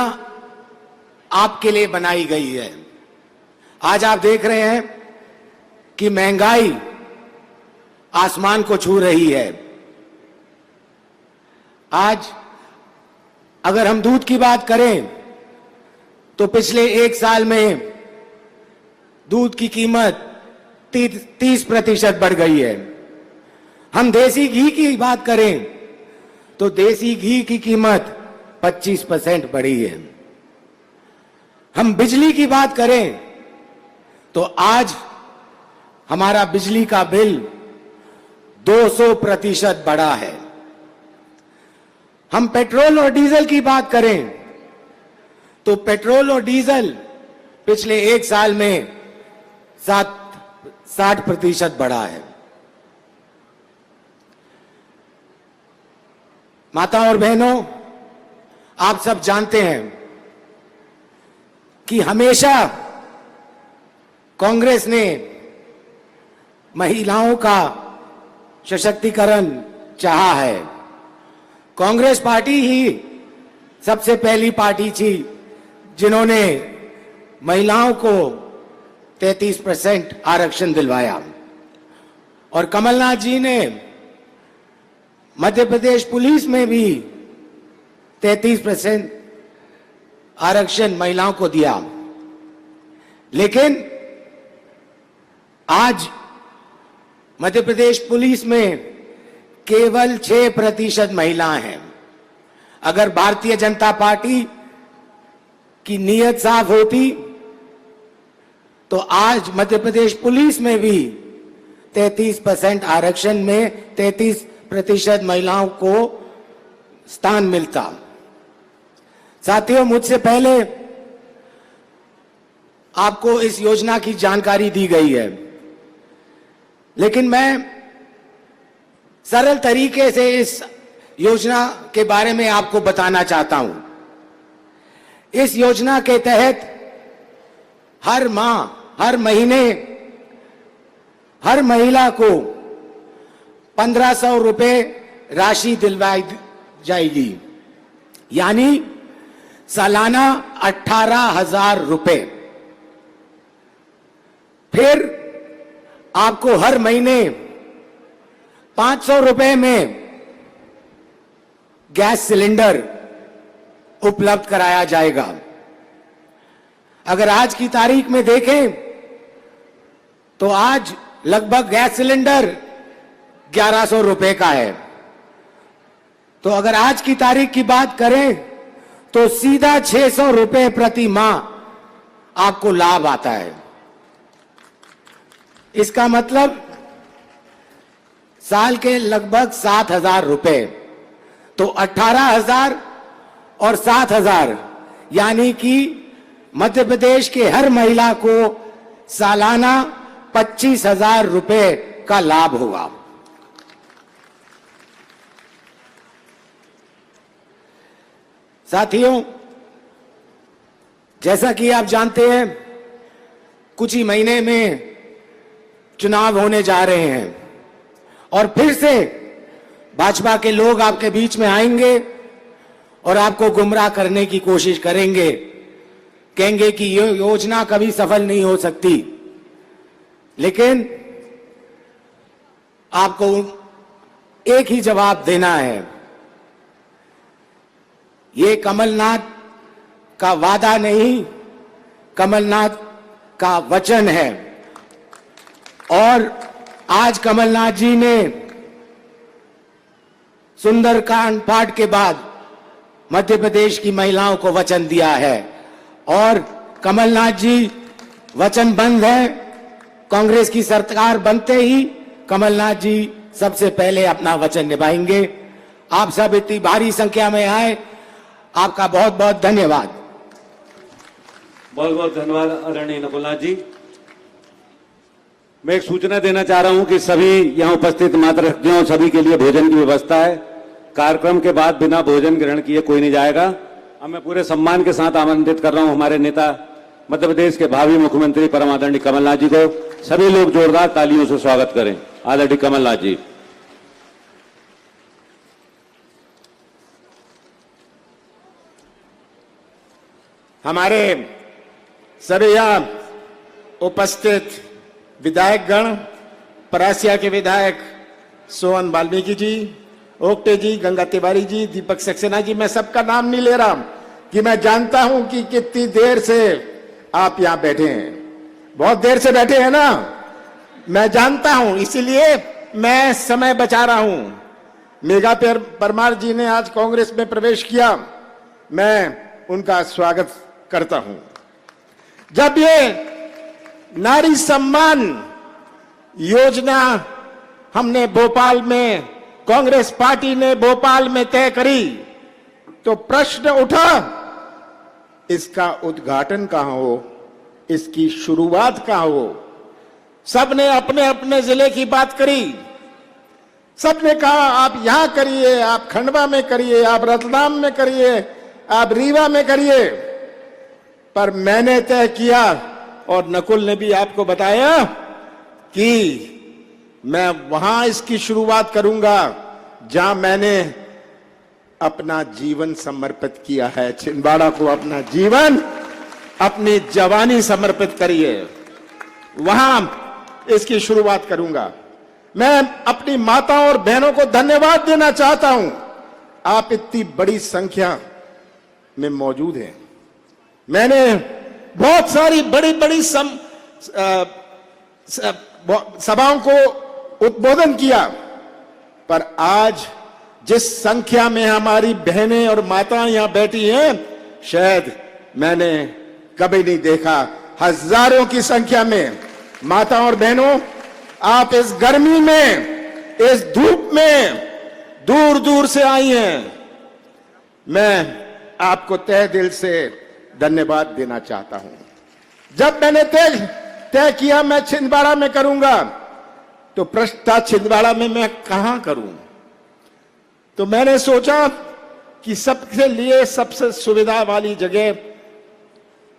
आपके लिए बनाई गई है। आज आप देख रहे हैं कि महंगाई आसमान को छू रही है। आज अगर हम दूध की बात करें तो पिछले एक साल में दूध की कीमत 30% बढ़ गई है, हम देसी घी की बात करें तो देसी घी की कीमत 25% बढ़ी है। हम बिजली की बात करें तो आज हमारा बिजली का बिल 200% बढ़ा है। हम पेट्रोल और डीजल की बात करें तो पेट्रोल और डीजल पिछले एक साल में 60% बढ़ा है। माता और बहनों, आप सब जानते हैं कि हमेशा कांग्रेस ने महिलाओं का सशक्तिकरण चाहा है। कांग्रेस पार्टी ही सबसे पहली पार्टी थी जिन्होंने महिलाओं को 33% आरक्षण दिलवाया और कमलनाथ जी ने मध्य प्रदेश पुलिस में भी 33% आरक्षण महिलाओं को दिया। लेकिन आज मध्य प्रदेश पुलिस में केवल 6% महिलाएं हैं। अगर भारतीय जनता पार्टी की नीयत साफ होती तो आज मध्य प्रदेश पुलिस में भी 33% आरक्षण में 33% महिलाओं को स्थान मिलता। साथियों, मुझसे पहले आपको इस योजना की जानकारी दी गई है, लेकिन मैं सरल तरीके से इस योजना के बारे में आपको बताना चाहता हूं। इस योजना के तहत हर माह, हर महीने हर महिला को 1500 रुपए राशि दिलवाई जाएगी, यानी सालाना 18,000 रुपए। फिर आपको हर महीने 500 रुपए में गैस सिलेंडर उपलब्ध कराया जाएगा। अगर आज की तारीख में देखें तो आज लगभग गैस सिलेंडर 1100 रुपए का है। तो अगर आज की तारीख की बात करें तो सीधा 600 रुपए प्रति माह आपको लाभ आता है। इसका मतलब साल के लगभग 7,000 रुपए। तो 18,000 और 7,000 यानी कि मध्य प्रदेश के हर महिला को सालाना 25,000 रुपए का लाभ होगा। साथियों, जैसा कि आप जानते हैं, कुछ ही महीने में चुनाव होने जा रहे हैं और फिर से भाजपा के लोग आपके बीच में आएंगे और आपको गुमराह करने की कोशिश करेंगे। कहेंगे कि ये योजना कभी सफल नहीं हो सकती। लेकिन आपको एक ही जवाब देना है, ये कमलनाथ का वादा नहीं, कमलनाथ का वचन है। और आज कमलनाथ जी ने सुंदरकांड पाठ के बाद मध्य प्रदेश की महिलाओं को वचन दिया है और कमलनाथ जी वचनबद्ध है। कांग्रेस की सरकार बनते ही कमलनाथ जी सबसे पहले अपना वचन निभाएंगे। आप सब इतनी भारी संख्या में आए, आपका बहुत बहुत धन्यवाद। बहुत बहुत धन्यवाद आदरणीय नकुलनाथ जी। मैं एक सूचना देना चाह रहा हूं कि सभी यहां उपस्थित मातृशक्तियों सभी के लिए भोजन की व्यवस्था है। कार्यक्रम के बाद बिना भोजन ग्रहण किए कोई नहीं जाएगा। अब मैं पूरे सम्मान के साथ आमंत्रित कर रहा हूं हमारे नेता मध्य प्रदेश के भावी मुख्यमंत्री परम आदरणीय कमलनाथ जी को। सभी लोग जोरदार तालियों से स्वागत करें आदरणीय कमलनाथ जी। हमारे सभी यहाँ उपस्थित विधायकगण, परासिया के विधायक सोहन वाल्मीकि जी, ओक्टे जी, गंगा तिवारी जी, दीपक सक्सेना जी, मैं सबका नाम नहीं ले रहा कि मैं जानता हूं कि कितनी देर से आप यहां बैठे हैं। बहुत देर से बैठे हैं ना, मैं जानता हूं। इसीलिए मैं समय बचा रहा हूं। मेघा परमार जी ने आज कांग्रेस में प्रवेश किया, मैं उनका स्वागत करता हूं। जब ये नारी सम्मान योजना हमने भोपाल में, कांग्रेस पार्टी ने भोपाल में तय करी, तो प्रश्न उठा इसका उद्घाटन कहां हो, इसकी शुरुआत कहां हो। सबने अपने अपने जिले की बात करी, सबने कहा आप यहां करिए, आप खंडवा में करिए, आप रतलाम में करिए, आप रीवा में करिए। पर मैंने तय किया, और नकुल ने भी आपको बताया, कि मैं वहां इसकी शुरुआत करूंगा जहां मैंने अपना जीवन समर्पित किया है। छिंदवाड़ा को अपना जीवन, अपनी जवानी समर्पित करिए, वहां इसकी शुरुआत करूंगा। मैं अपनी माताओं और बहनों को धन्यवाद देना चाहता हूं, आप इतनी बड़ी संख्या में मौजूद हैं। मैंने बहुत सारी बड़ी बड़ी सभाओं को उद्बोधन किया, पर आज जिस संख्या में हमारी बहनें और माताएं यहां बैठी हैं, शायद मैंने कभी नहीं देखा। हजारों की संख्या में माताओं और बहनों, आप इस गर्मी में, इस धूप में दूर दूर से आई हैं। मैं आपको तहे दिल से धन्यवाद देना चाहता हूं। जब मैंने तय किया मैं छिंदवाड़ा में करूंगा, तो प्रश्न था छिंदवाड़ा में मैं कहां करूं। तो मैंने सोचा कि सबके लिए सबसे सुविधा वाली जगह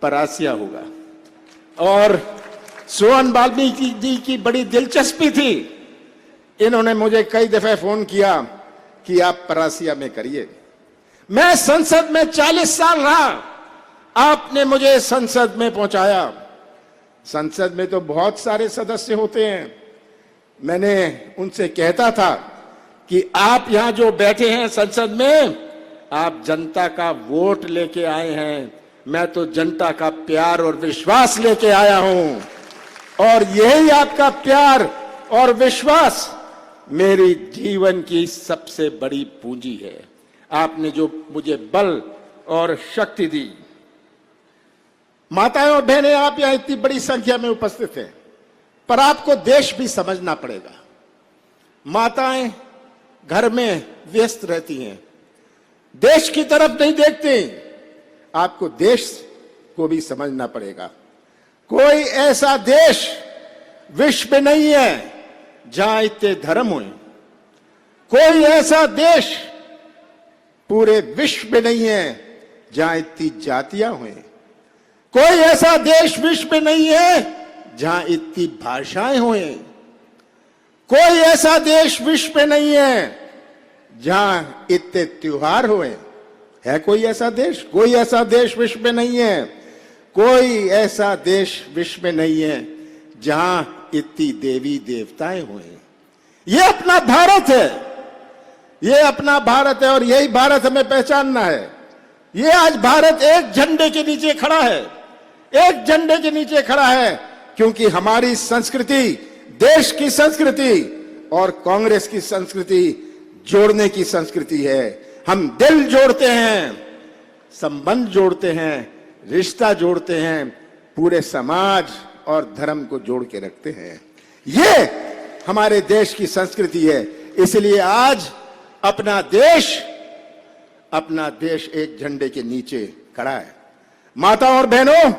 परासिया होगा, और सोहन वाल्मीकि जी की बड़ी दिलचस्पी थी। इन्होंने मुझे कई दफे फोन किया कि आप परासिया में करिए। मैं संसद में 40 साल रहा, आपने मुझे संसद में पहुंचाया। संसद में तो बहुत सारे सदस्य होते हैं। मैंने उनसे कहता था कि आप यहां जो बैठे हैं संसद में, आप जनता का वोट लेके आए हैं, मैं तो जनता का प्यार और विश्वास लेके आया हूं, और यही आपका प्यार और विश्वास मेरी जीवन की सबसे बड़ी पूंजी है। आपने जो मुझे बल और शक्ति दी। माताएं और बहनें, आप यहां इतनी बड़ी संख्या में उपस्थित हैं, पर आपको देश भी समझना पड़ेगा। माताएं घर में व्यस्त रहती हैं, देश की तरफ नहीं देखती। आपको देश को भी समझना पड़ेगा। कोई ऐसा देश विश्व में नहीं है जहां इतने धर्म हुए। कोई ऐसा देश पूरे विश्व में नहीं है जहां इतनी जातियां हुई। कोई ऐसा देश विश्व में नहीं है जहां इतनी भाषाएं हुई। कोई ऐसा देश विश्व में नहीं है जहां इतने त्योहार हुए। है कोई ऐसा देश? कोई ऐसा देश विश्व में नहीं है। कोई ऐसा देश विश्व में नहीं है जहां इतनी देवी देवताएं हुए। ये अपना भारत है, ये अपना भारत है, और यही भारत हमें पहचानना है। ये आज भारत एक झंडे के नीचे खड़ा है, एक झंडे के नीचे खड़ा है, क्योंकि हमारी संस्कृति, देश की संस्कृति और कांग्रेस की संस्कृति जोड़ने की संस्कृति है। हम दिल जोड़ते हैं, संबंध जोड़ते हैं, रिश्ता जोड़ते हैं, पूरे समाज और धर्म को जोड़ के रखते हैं। ये हमारे देश की संस्कृति है। इसलिए आज अपना देश एक झंडे के नीचे खड़ा है। माताओं और बहनों,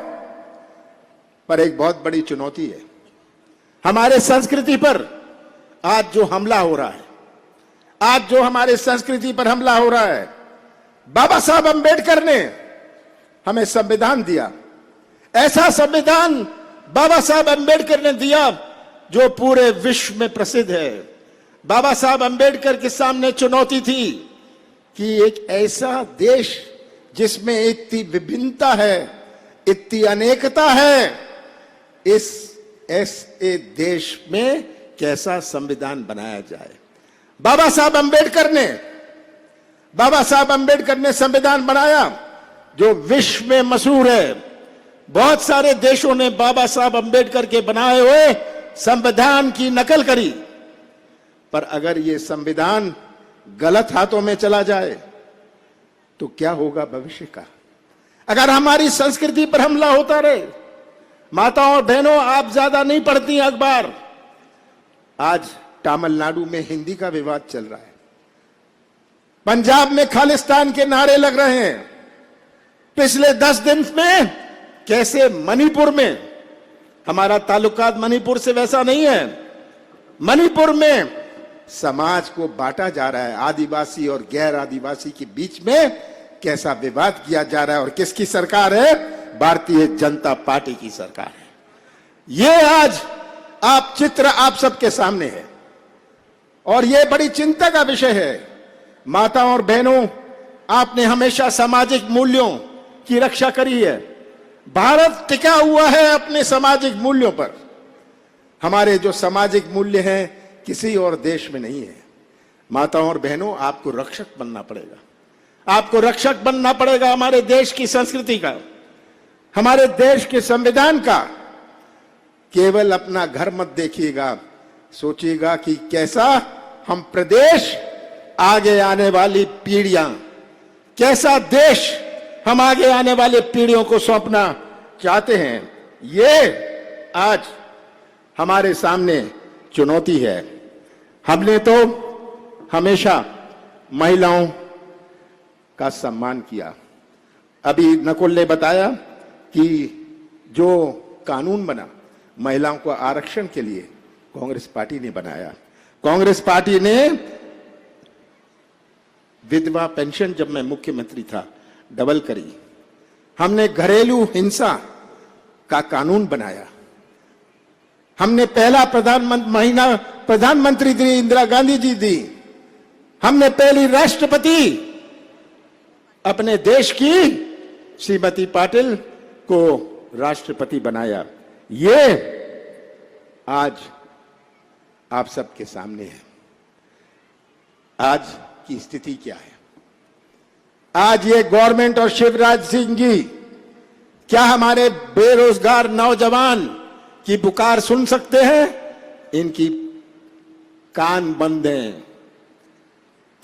पर एक बहुत बड़ी चुनौती है। हमारे संस्कृति पर आज जो हमला हो रहा है, आज जो हमारे संस्कृति पर हमला हो रहा है, बाबा साहब अंबेडकर ने हमें संविधान दिया। ऐसा संविधान बाबा साहब अंबेडकर ने दिया जो पूरे विश्व में प्रसिद्ध है। बाबा साहब अंबेडकर के सामने चुनौती थी कि एक ऐसा देश जिसमें इतनी विभिन्नता है, इतनी अनेकता है, इस ऐसे देश में कैसा संविधान बनाया जाए। बाबा साहब अंबेडकर ने संविधान बनाया जो विश्व में मशहूर है। बहुत सारे देशों ने बाबा साहब अंबेडकर के बनाए हुए संविधान की नकल करी। पर अगर ये संविधान गलत हाथों में चला जाए तो क्या होगा भविष्य का? अगर हमारी संस्कृति पर हमला होता रहे, माताओं और बहनों, आप ज्यादा नहीं पढ़ती अखबार, आज तमिलनाडु में हिंदी का विवाद चल रहा है, पंजाब में खालिस्तान के नारे लग रहे हैं, पिछले 10 दिन में कैसे मणिपुर में, हमारा ताल्लुकात मणिपुर से वैसा नहीं है, मणिपुर में समाज को बांटा जा रहा है, आदिवासी और गैर आदिवासी के बीच में कैसा विवाद किया जा रहा है। और किसकी सरकार है? भारतीय जनता पार्टी की सरकार है। ये आज आप चित्र आप सबके सामने है और ये बड़ी चिंता का विषय है। माताओं और बहनों, आपने हमेशा सामाजिक मूल्यों की रक्षा करी है। भारत टिका हुआ है अपने सामाजिक मूल्यों पर। हमारे जो सामाजिक मूल्य हैं किसी और देश में नहीं है। माताओं और बहनों, आपको रक्षक बनना पड़ेगा, आपको रक्षक बनना पड़ेगा हमारे देश की संस्कृति का, हमारे देश के संविधान का। केवल अपना घर मत देखिएगा, सोचिएगा कि कैसा हम प्रदेश, आगे आने वाली पीढ़ियां, कैसा देश हम आगे आने वाले पीढ़ियों को सौंपना चाहते हैं। ये आज हमारे सामने चुनौती है। हमने तो हमेशा महिलाओं का सम्मान किया। अभी नकुल ने बताया कि जो कानून बना महिलाओं को आरक्षण के लिए, कांग्रेस पार्टी ने बनाया। कांग्रेस पार्टी ने विधवा पेंशन, जब मैं मुख्यमंत्री था, डबल करी। हमने घरेलू हिंसा का कानून बनाया। हमने पहला महिला प्रधानमंत्री दी, इंदिरा गांधी जी दी। हमने पहली राष्ट्रपति अपने देश की श्रीमती पाटिल को राष्ट्रपति बनाया। ये आज आप सबके सामने है। आज की स्थिति क्या है? आज ये गवर्नमेंट और शिवराज सिंह जी क्या हमारे बेरोजगार नौजवान की पुकार सुन सकते हैं? इनकी कान बंद हैं।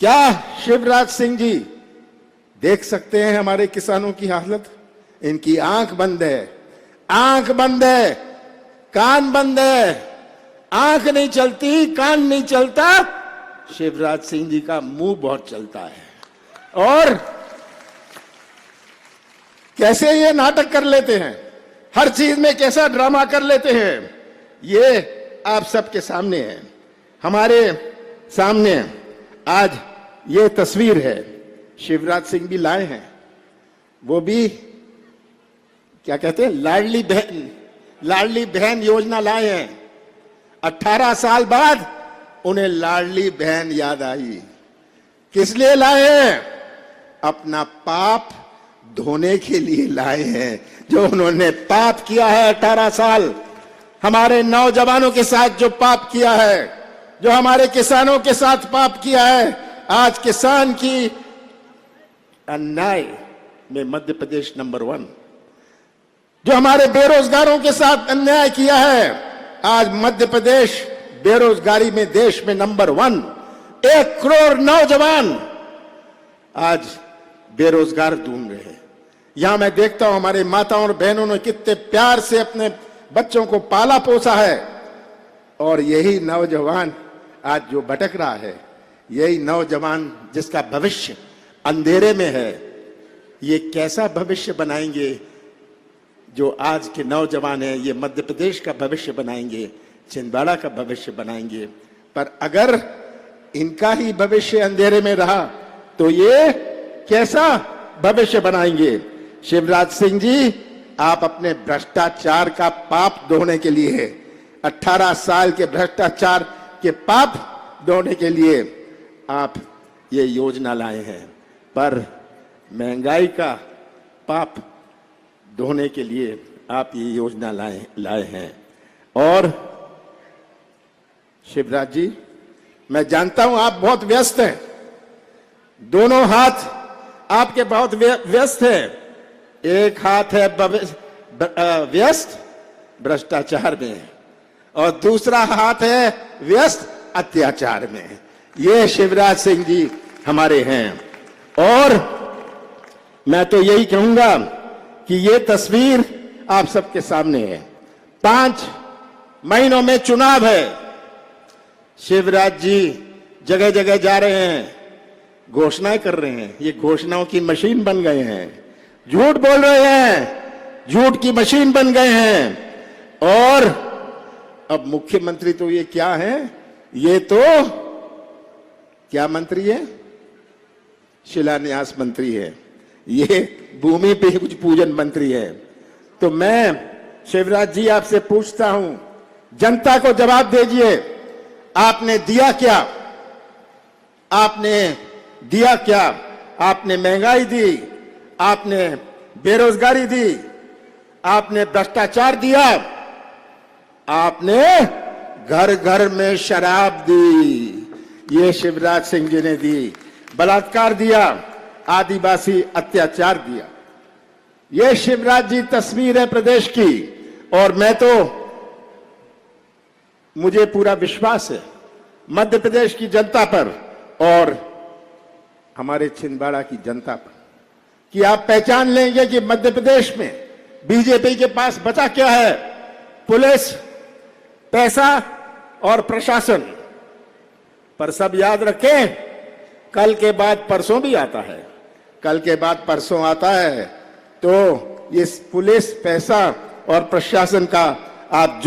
क्या शिवराज सिंह जी देख सकते हैं हमारे किसानों की हालत? इनकी आंख बंद है, आंख बंद है, कान बंद है। आंख नहीं चलती, कान नहीं चलता, शिवराज सिंह जी का मुंह बहुत चलता है। और कैसे ये नाटक कर लेते हैं, हर चीज में कैसा ड्रामा कर लेते हैं, ये आप सबके सामने है। हमारे सामने आज ये तस्वीर है। शिवराज सिंह भी लाए हैं, वो भी क्या कहते हैं, लाडली बहन योजना लाए हैं। 18 साल बाद उन्हें लाडली बहन याद आई। किस लिए लाए हैं? अपना पाप धोने के लिए लाए हैं। जो उन्होंने पाप किया है 18 साल, हमारे नौजवानों के साथ जो पाप किया है, जो हमारे किसानों के साथ पाप किया है, आज किसान की अन्याय में मध्य प्रदेश नंबर 1। जो हमारे बेरोजगारों के साथ अन्याय किया है, आज मध्य प्रदेश बेरोजगारी में देश में नंबर 1। 1 करोड़ नौजवान आज बेरोजगार ढूंढ रहे हैं। यहां मैं देखता हूं हमारे माताओं और बहनों ने कितने प्यार से अपने बच्चों को पाला पोसा है। और यही नौजवान आज जो भटक रहा है, यही नौजवान जिसका भविष्य अंधेरे में है, ये कैसा भविष्य बनाएंगे? जो आज के नौजवान हैं, ये मध्य प्रदेश का भविष्य बनाएंगे, छिंदवाड़ा का भविष्य बनाएंगे। पर अगर इनका ही भविष्य अंधेरे में रहा तो ये कैसा भविष्य बनाएंगे? शिवराज सिंह जी, आप अपने भ्रष्टाचार का पाप धोने के लिए, 18 साल के भ्रष्टाचार के पाप धोने के लिए आप ये योजना लाए हैं। पर महंगाई का पाप धोने के लिए आप ये योजना लाए हैं। और शिवराज जी, मैं जानता हूं आप बहुत व्यस्त हैं, दोनों हाथ आपके बहुत व्यस्त हैं। एक हाथ है व्यस्त भ्रष्टाचार में और दूसरा हाथ है व्यस्त अत्याचार में। ये शिवराज सिंह जी हमारे हैं। और मैं तो यही कहूंगा कि ये तस्वीर आप सबके सामने है। 5 महीनों में चुनाव है। शिवराज जी जगह जगह जा रहे हैं, घोषणाएं कर रहे हैं। ये घोषणाओं की मशीन बन गए हैं, झूठ बोल रहे हैं, झूठ की मशीन बन गए हैं। और अब मुख्यमंत्री तो ये क्या है, ये तो क्या मंत्री है, शिलान्यास मंत्री है, ये भूमि पे कुछ पूजन मंत्री है। तो मैं शिवराज जी आपसे पूछता हूं, जनता को जवाब दीजिए, आपने दिया क्या? आपने दिया क्या? आपने महंगाई दी, आपने बेरोजगारी दी, आपने भ्रष्टाचार दिया, आपने घर घर में शराब दी, ये शिवराज सिंह जी ने दी, बलात्कार दिया, आदिवासी अत्याचार दिया। ये शिवराज जी तस्वीर है प्रदेश की। और मैं तो, मुझे पूरा विश्वास है मध्य प्रदेश की जनता पर और हमारे छिंदवाड़ा की जनता पर कि आप पहचान लेंगे कि मध्य प्रदेश में बीजेपी के पास बचा क्या है। पुलिस, पैसा और प्रशासन। पर सब याद रखें, कल के बाद परसों भी आता है, कल के बाद परसों आता है। तो इस पुलिस, पैसा और प्रशासन का आप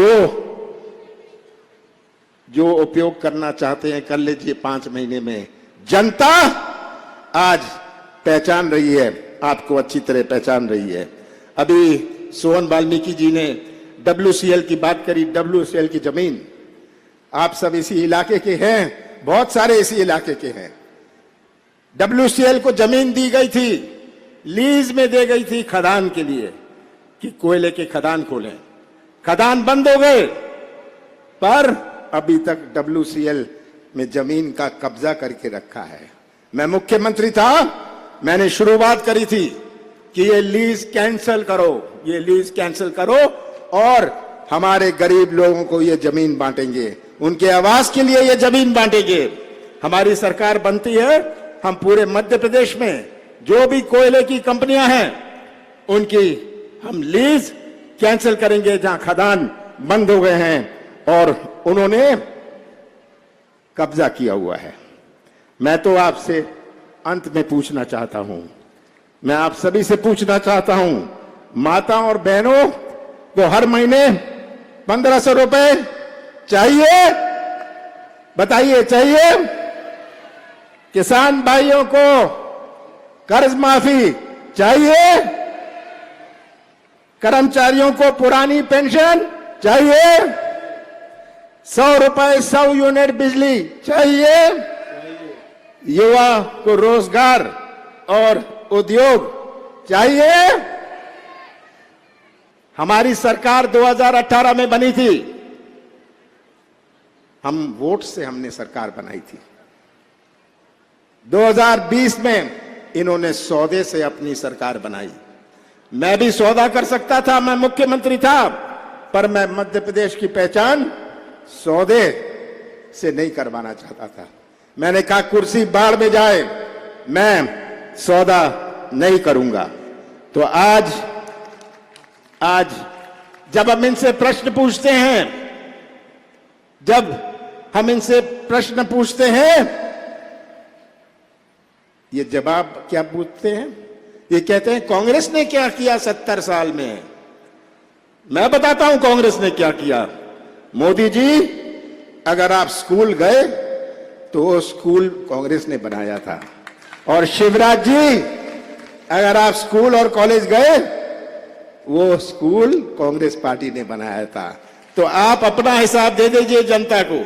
जो उपयोग करना चाहते हैं कर लीजिए 5 महीने में। जनता आज पहचान रही है, आपको अच्छी तरह पहचान रही है। अभी सोहन वाल्मीकि जी ने WCL की बात करी। WCL की जमीन, आप सब इसी इलाके के हैं, बहुत सारे इसी इलाके के हैं। WCL को जमीन दी गई थी, लीज में दे गई थी खदान के लिए कि कोयले के खदान खोलें। खदान बंद हो गए, पर अभी तक WCL में जमीन का कब्जा करके रखा है। मैं मुख्यमंत्री था, मैंने शुरुआत करी थी कि ये लीज कैंसिल करो, ये लीज कैंसिल करो और हमारे गरीब लोगों को ये जमीन बांटेंगे, उनके आवास के लिए ये जमीन बांटेंगे। हमारी सरकार बनती है, हम पूरे मध्य प्रदेश में जो भी कोयले की कंपनियां हैं उनकी हम लीज कैंसिल करेंगे जहां खदान बंद हो गए हैं और उन्होंने कब्जा किया हुआ है। मैं तो आपसे अंत में पूछना चाहता हूं, मैं आप सभी से पूछना चाहता हूं, माता और बहनों को हर महीने 1500 रुपए चाहिए? बताइए, चाहिए? किसान भाइयों को कर्ज माफी चाहिए? कर्मचारियों को पुरानी पेंशन चाहिए? 100 रुपए 100 यूनिट बिजली चाहिए? युवा को रोजगार और उद्योग चाहिए? हमारी सरकार 2018 में बनी थी, हम वोट से हमने सरकार बनाई थी। 2020 में इन्होंने सौदे से अपनी सरकार बनाई। मैं भी सौदा कर सकता था, मैं मुख्यमंत्री था, पर मैं मध्य प्रदेश की पहचान सौदे से नहीं करवाना चाहता था। मैंने कहा कुर्सी बाढ़ में जाए, मैं सौदा नहीं करूंगा। तो आज जब हम इनसे प्रश्न पूछते हैं, ये जवाब क्या पूछते हैं? ये कहते हैं कांग्रेस ने क्या किया 70 साल में। मैं बताता हूं कांग्रेस ने क्या किया। मोदी जी, अगर आप स्कूल गए तो वो स्कूल कांग्रेस ने बनाया था, और शिवराज जी अगर आप स्कूल और कॉलेज गए, वो स्कूल कांग्रेस पार्टी ने बनाया था। तो आप अपना हिसाब दे दीजिए जनता को,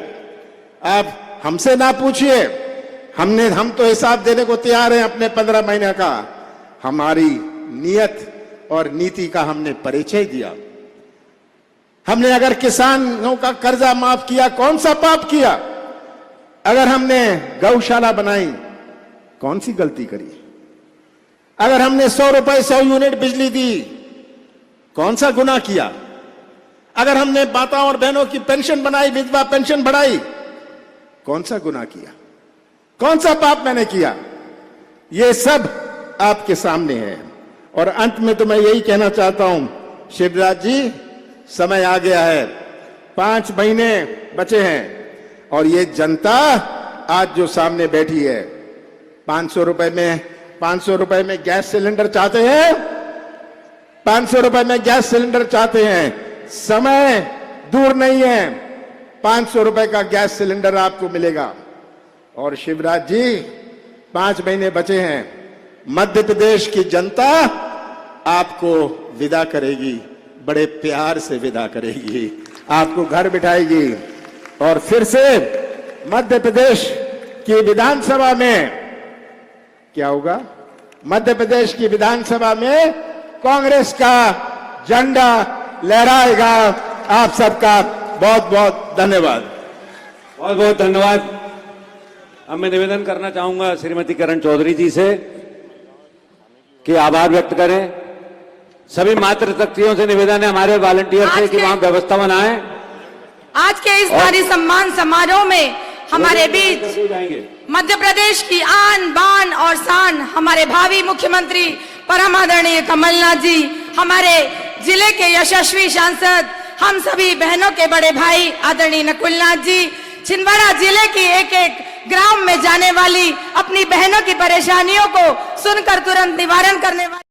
आप हमसे ना पूछिए। हम तो हिसाब देने को तैयार हैं अपने 15 महीने का। हमारी नियत और नीति का हमने परिचय दिया। हमने अगर किसानों का कर्जा माफ किया, कौन सा पाप किया? अगर हमने गौशाला बनाई, कौन सी गलती करी? अगर हमने 100 रुपए 100 यूनिट बिजली दी, कौन सा गुनाह किया? अगर हमने माताओं और बहनों की पेंशन बनाई, विधवा पेंशन बढ़ाई, कौन सा गुनाह किया, कौन सा पाप मैंने किया, ये सब आपके सामने है। और अंत में तो मैं यही कहना चाहता हूं, शिवराज जी समय आ गया है, 5 महीने बचे हैं और ये जनता आज जो सामने बैठी है 500 रुपए में गैस सिलेंडर चाहते हैं, 500 रुपए में गैस सिलेंडर चाहते हैं। समय दूर नहीं है, 500 रुपए का गैस सिलेंडर आपको मिलेगा। और शिवराज जी 5 महीने बचे हैं, मध्य प्रदेश की जनता आपको विदा करेगी, बड़े प्यार से विदा करेगी, आपको घर बिठाएगी और फिर से मध्य प्रदेश की विधानसभा में क्या होगा, मध्य प्रदेश की विधानसभा में कांग्रेस का झंडा लहराएगा। आप सबका बहुत बहुत धन्यवाद। बहुत बहुत धन्यवाद। अब मैं निवेदन करना चाहूंगा श्रीमती किरण चौधरी जी से कि आभार व्यक्त करें। सभी मातृशक्तियों से निवेदन है, हमारे वॉलंटियर से, कि वहां व्यवस्था बनाएं। आज के इस नारी सम्मान समारोह में हमारे बीच मध्य प्रदेश की आन बान और शान हमारे भावी मुख्यमंत्री परम आदरणीय कमलनाथ जी, हमारे जिले के यशस्वी सांसद, हम सभी बहनों के बड़े भाई आदरणीय नकुलनाथ जी, छिंदवाड़ा जिले की एक एक ग्राम में जाने वाली अपनी बहनों की परेशानियों को सुनकर तुरंत निवारण करने वाली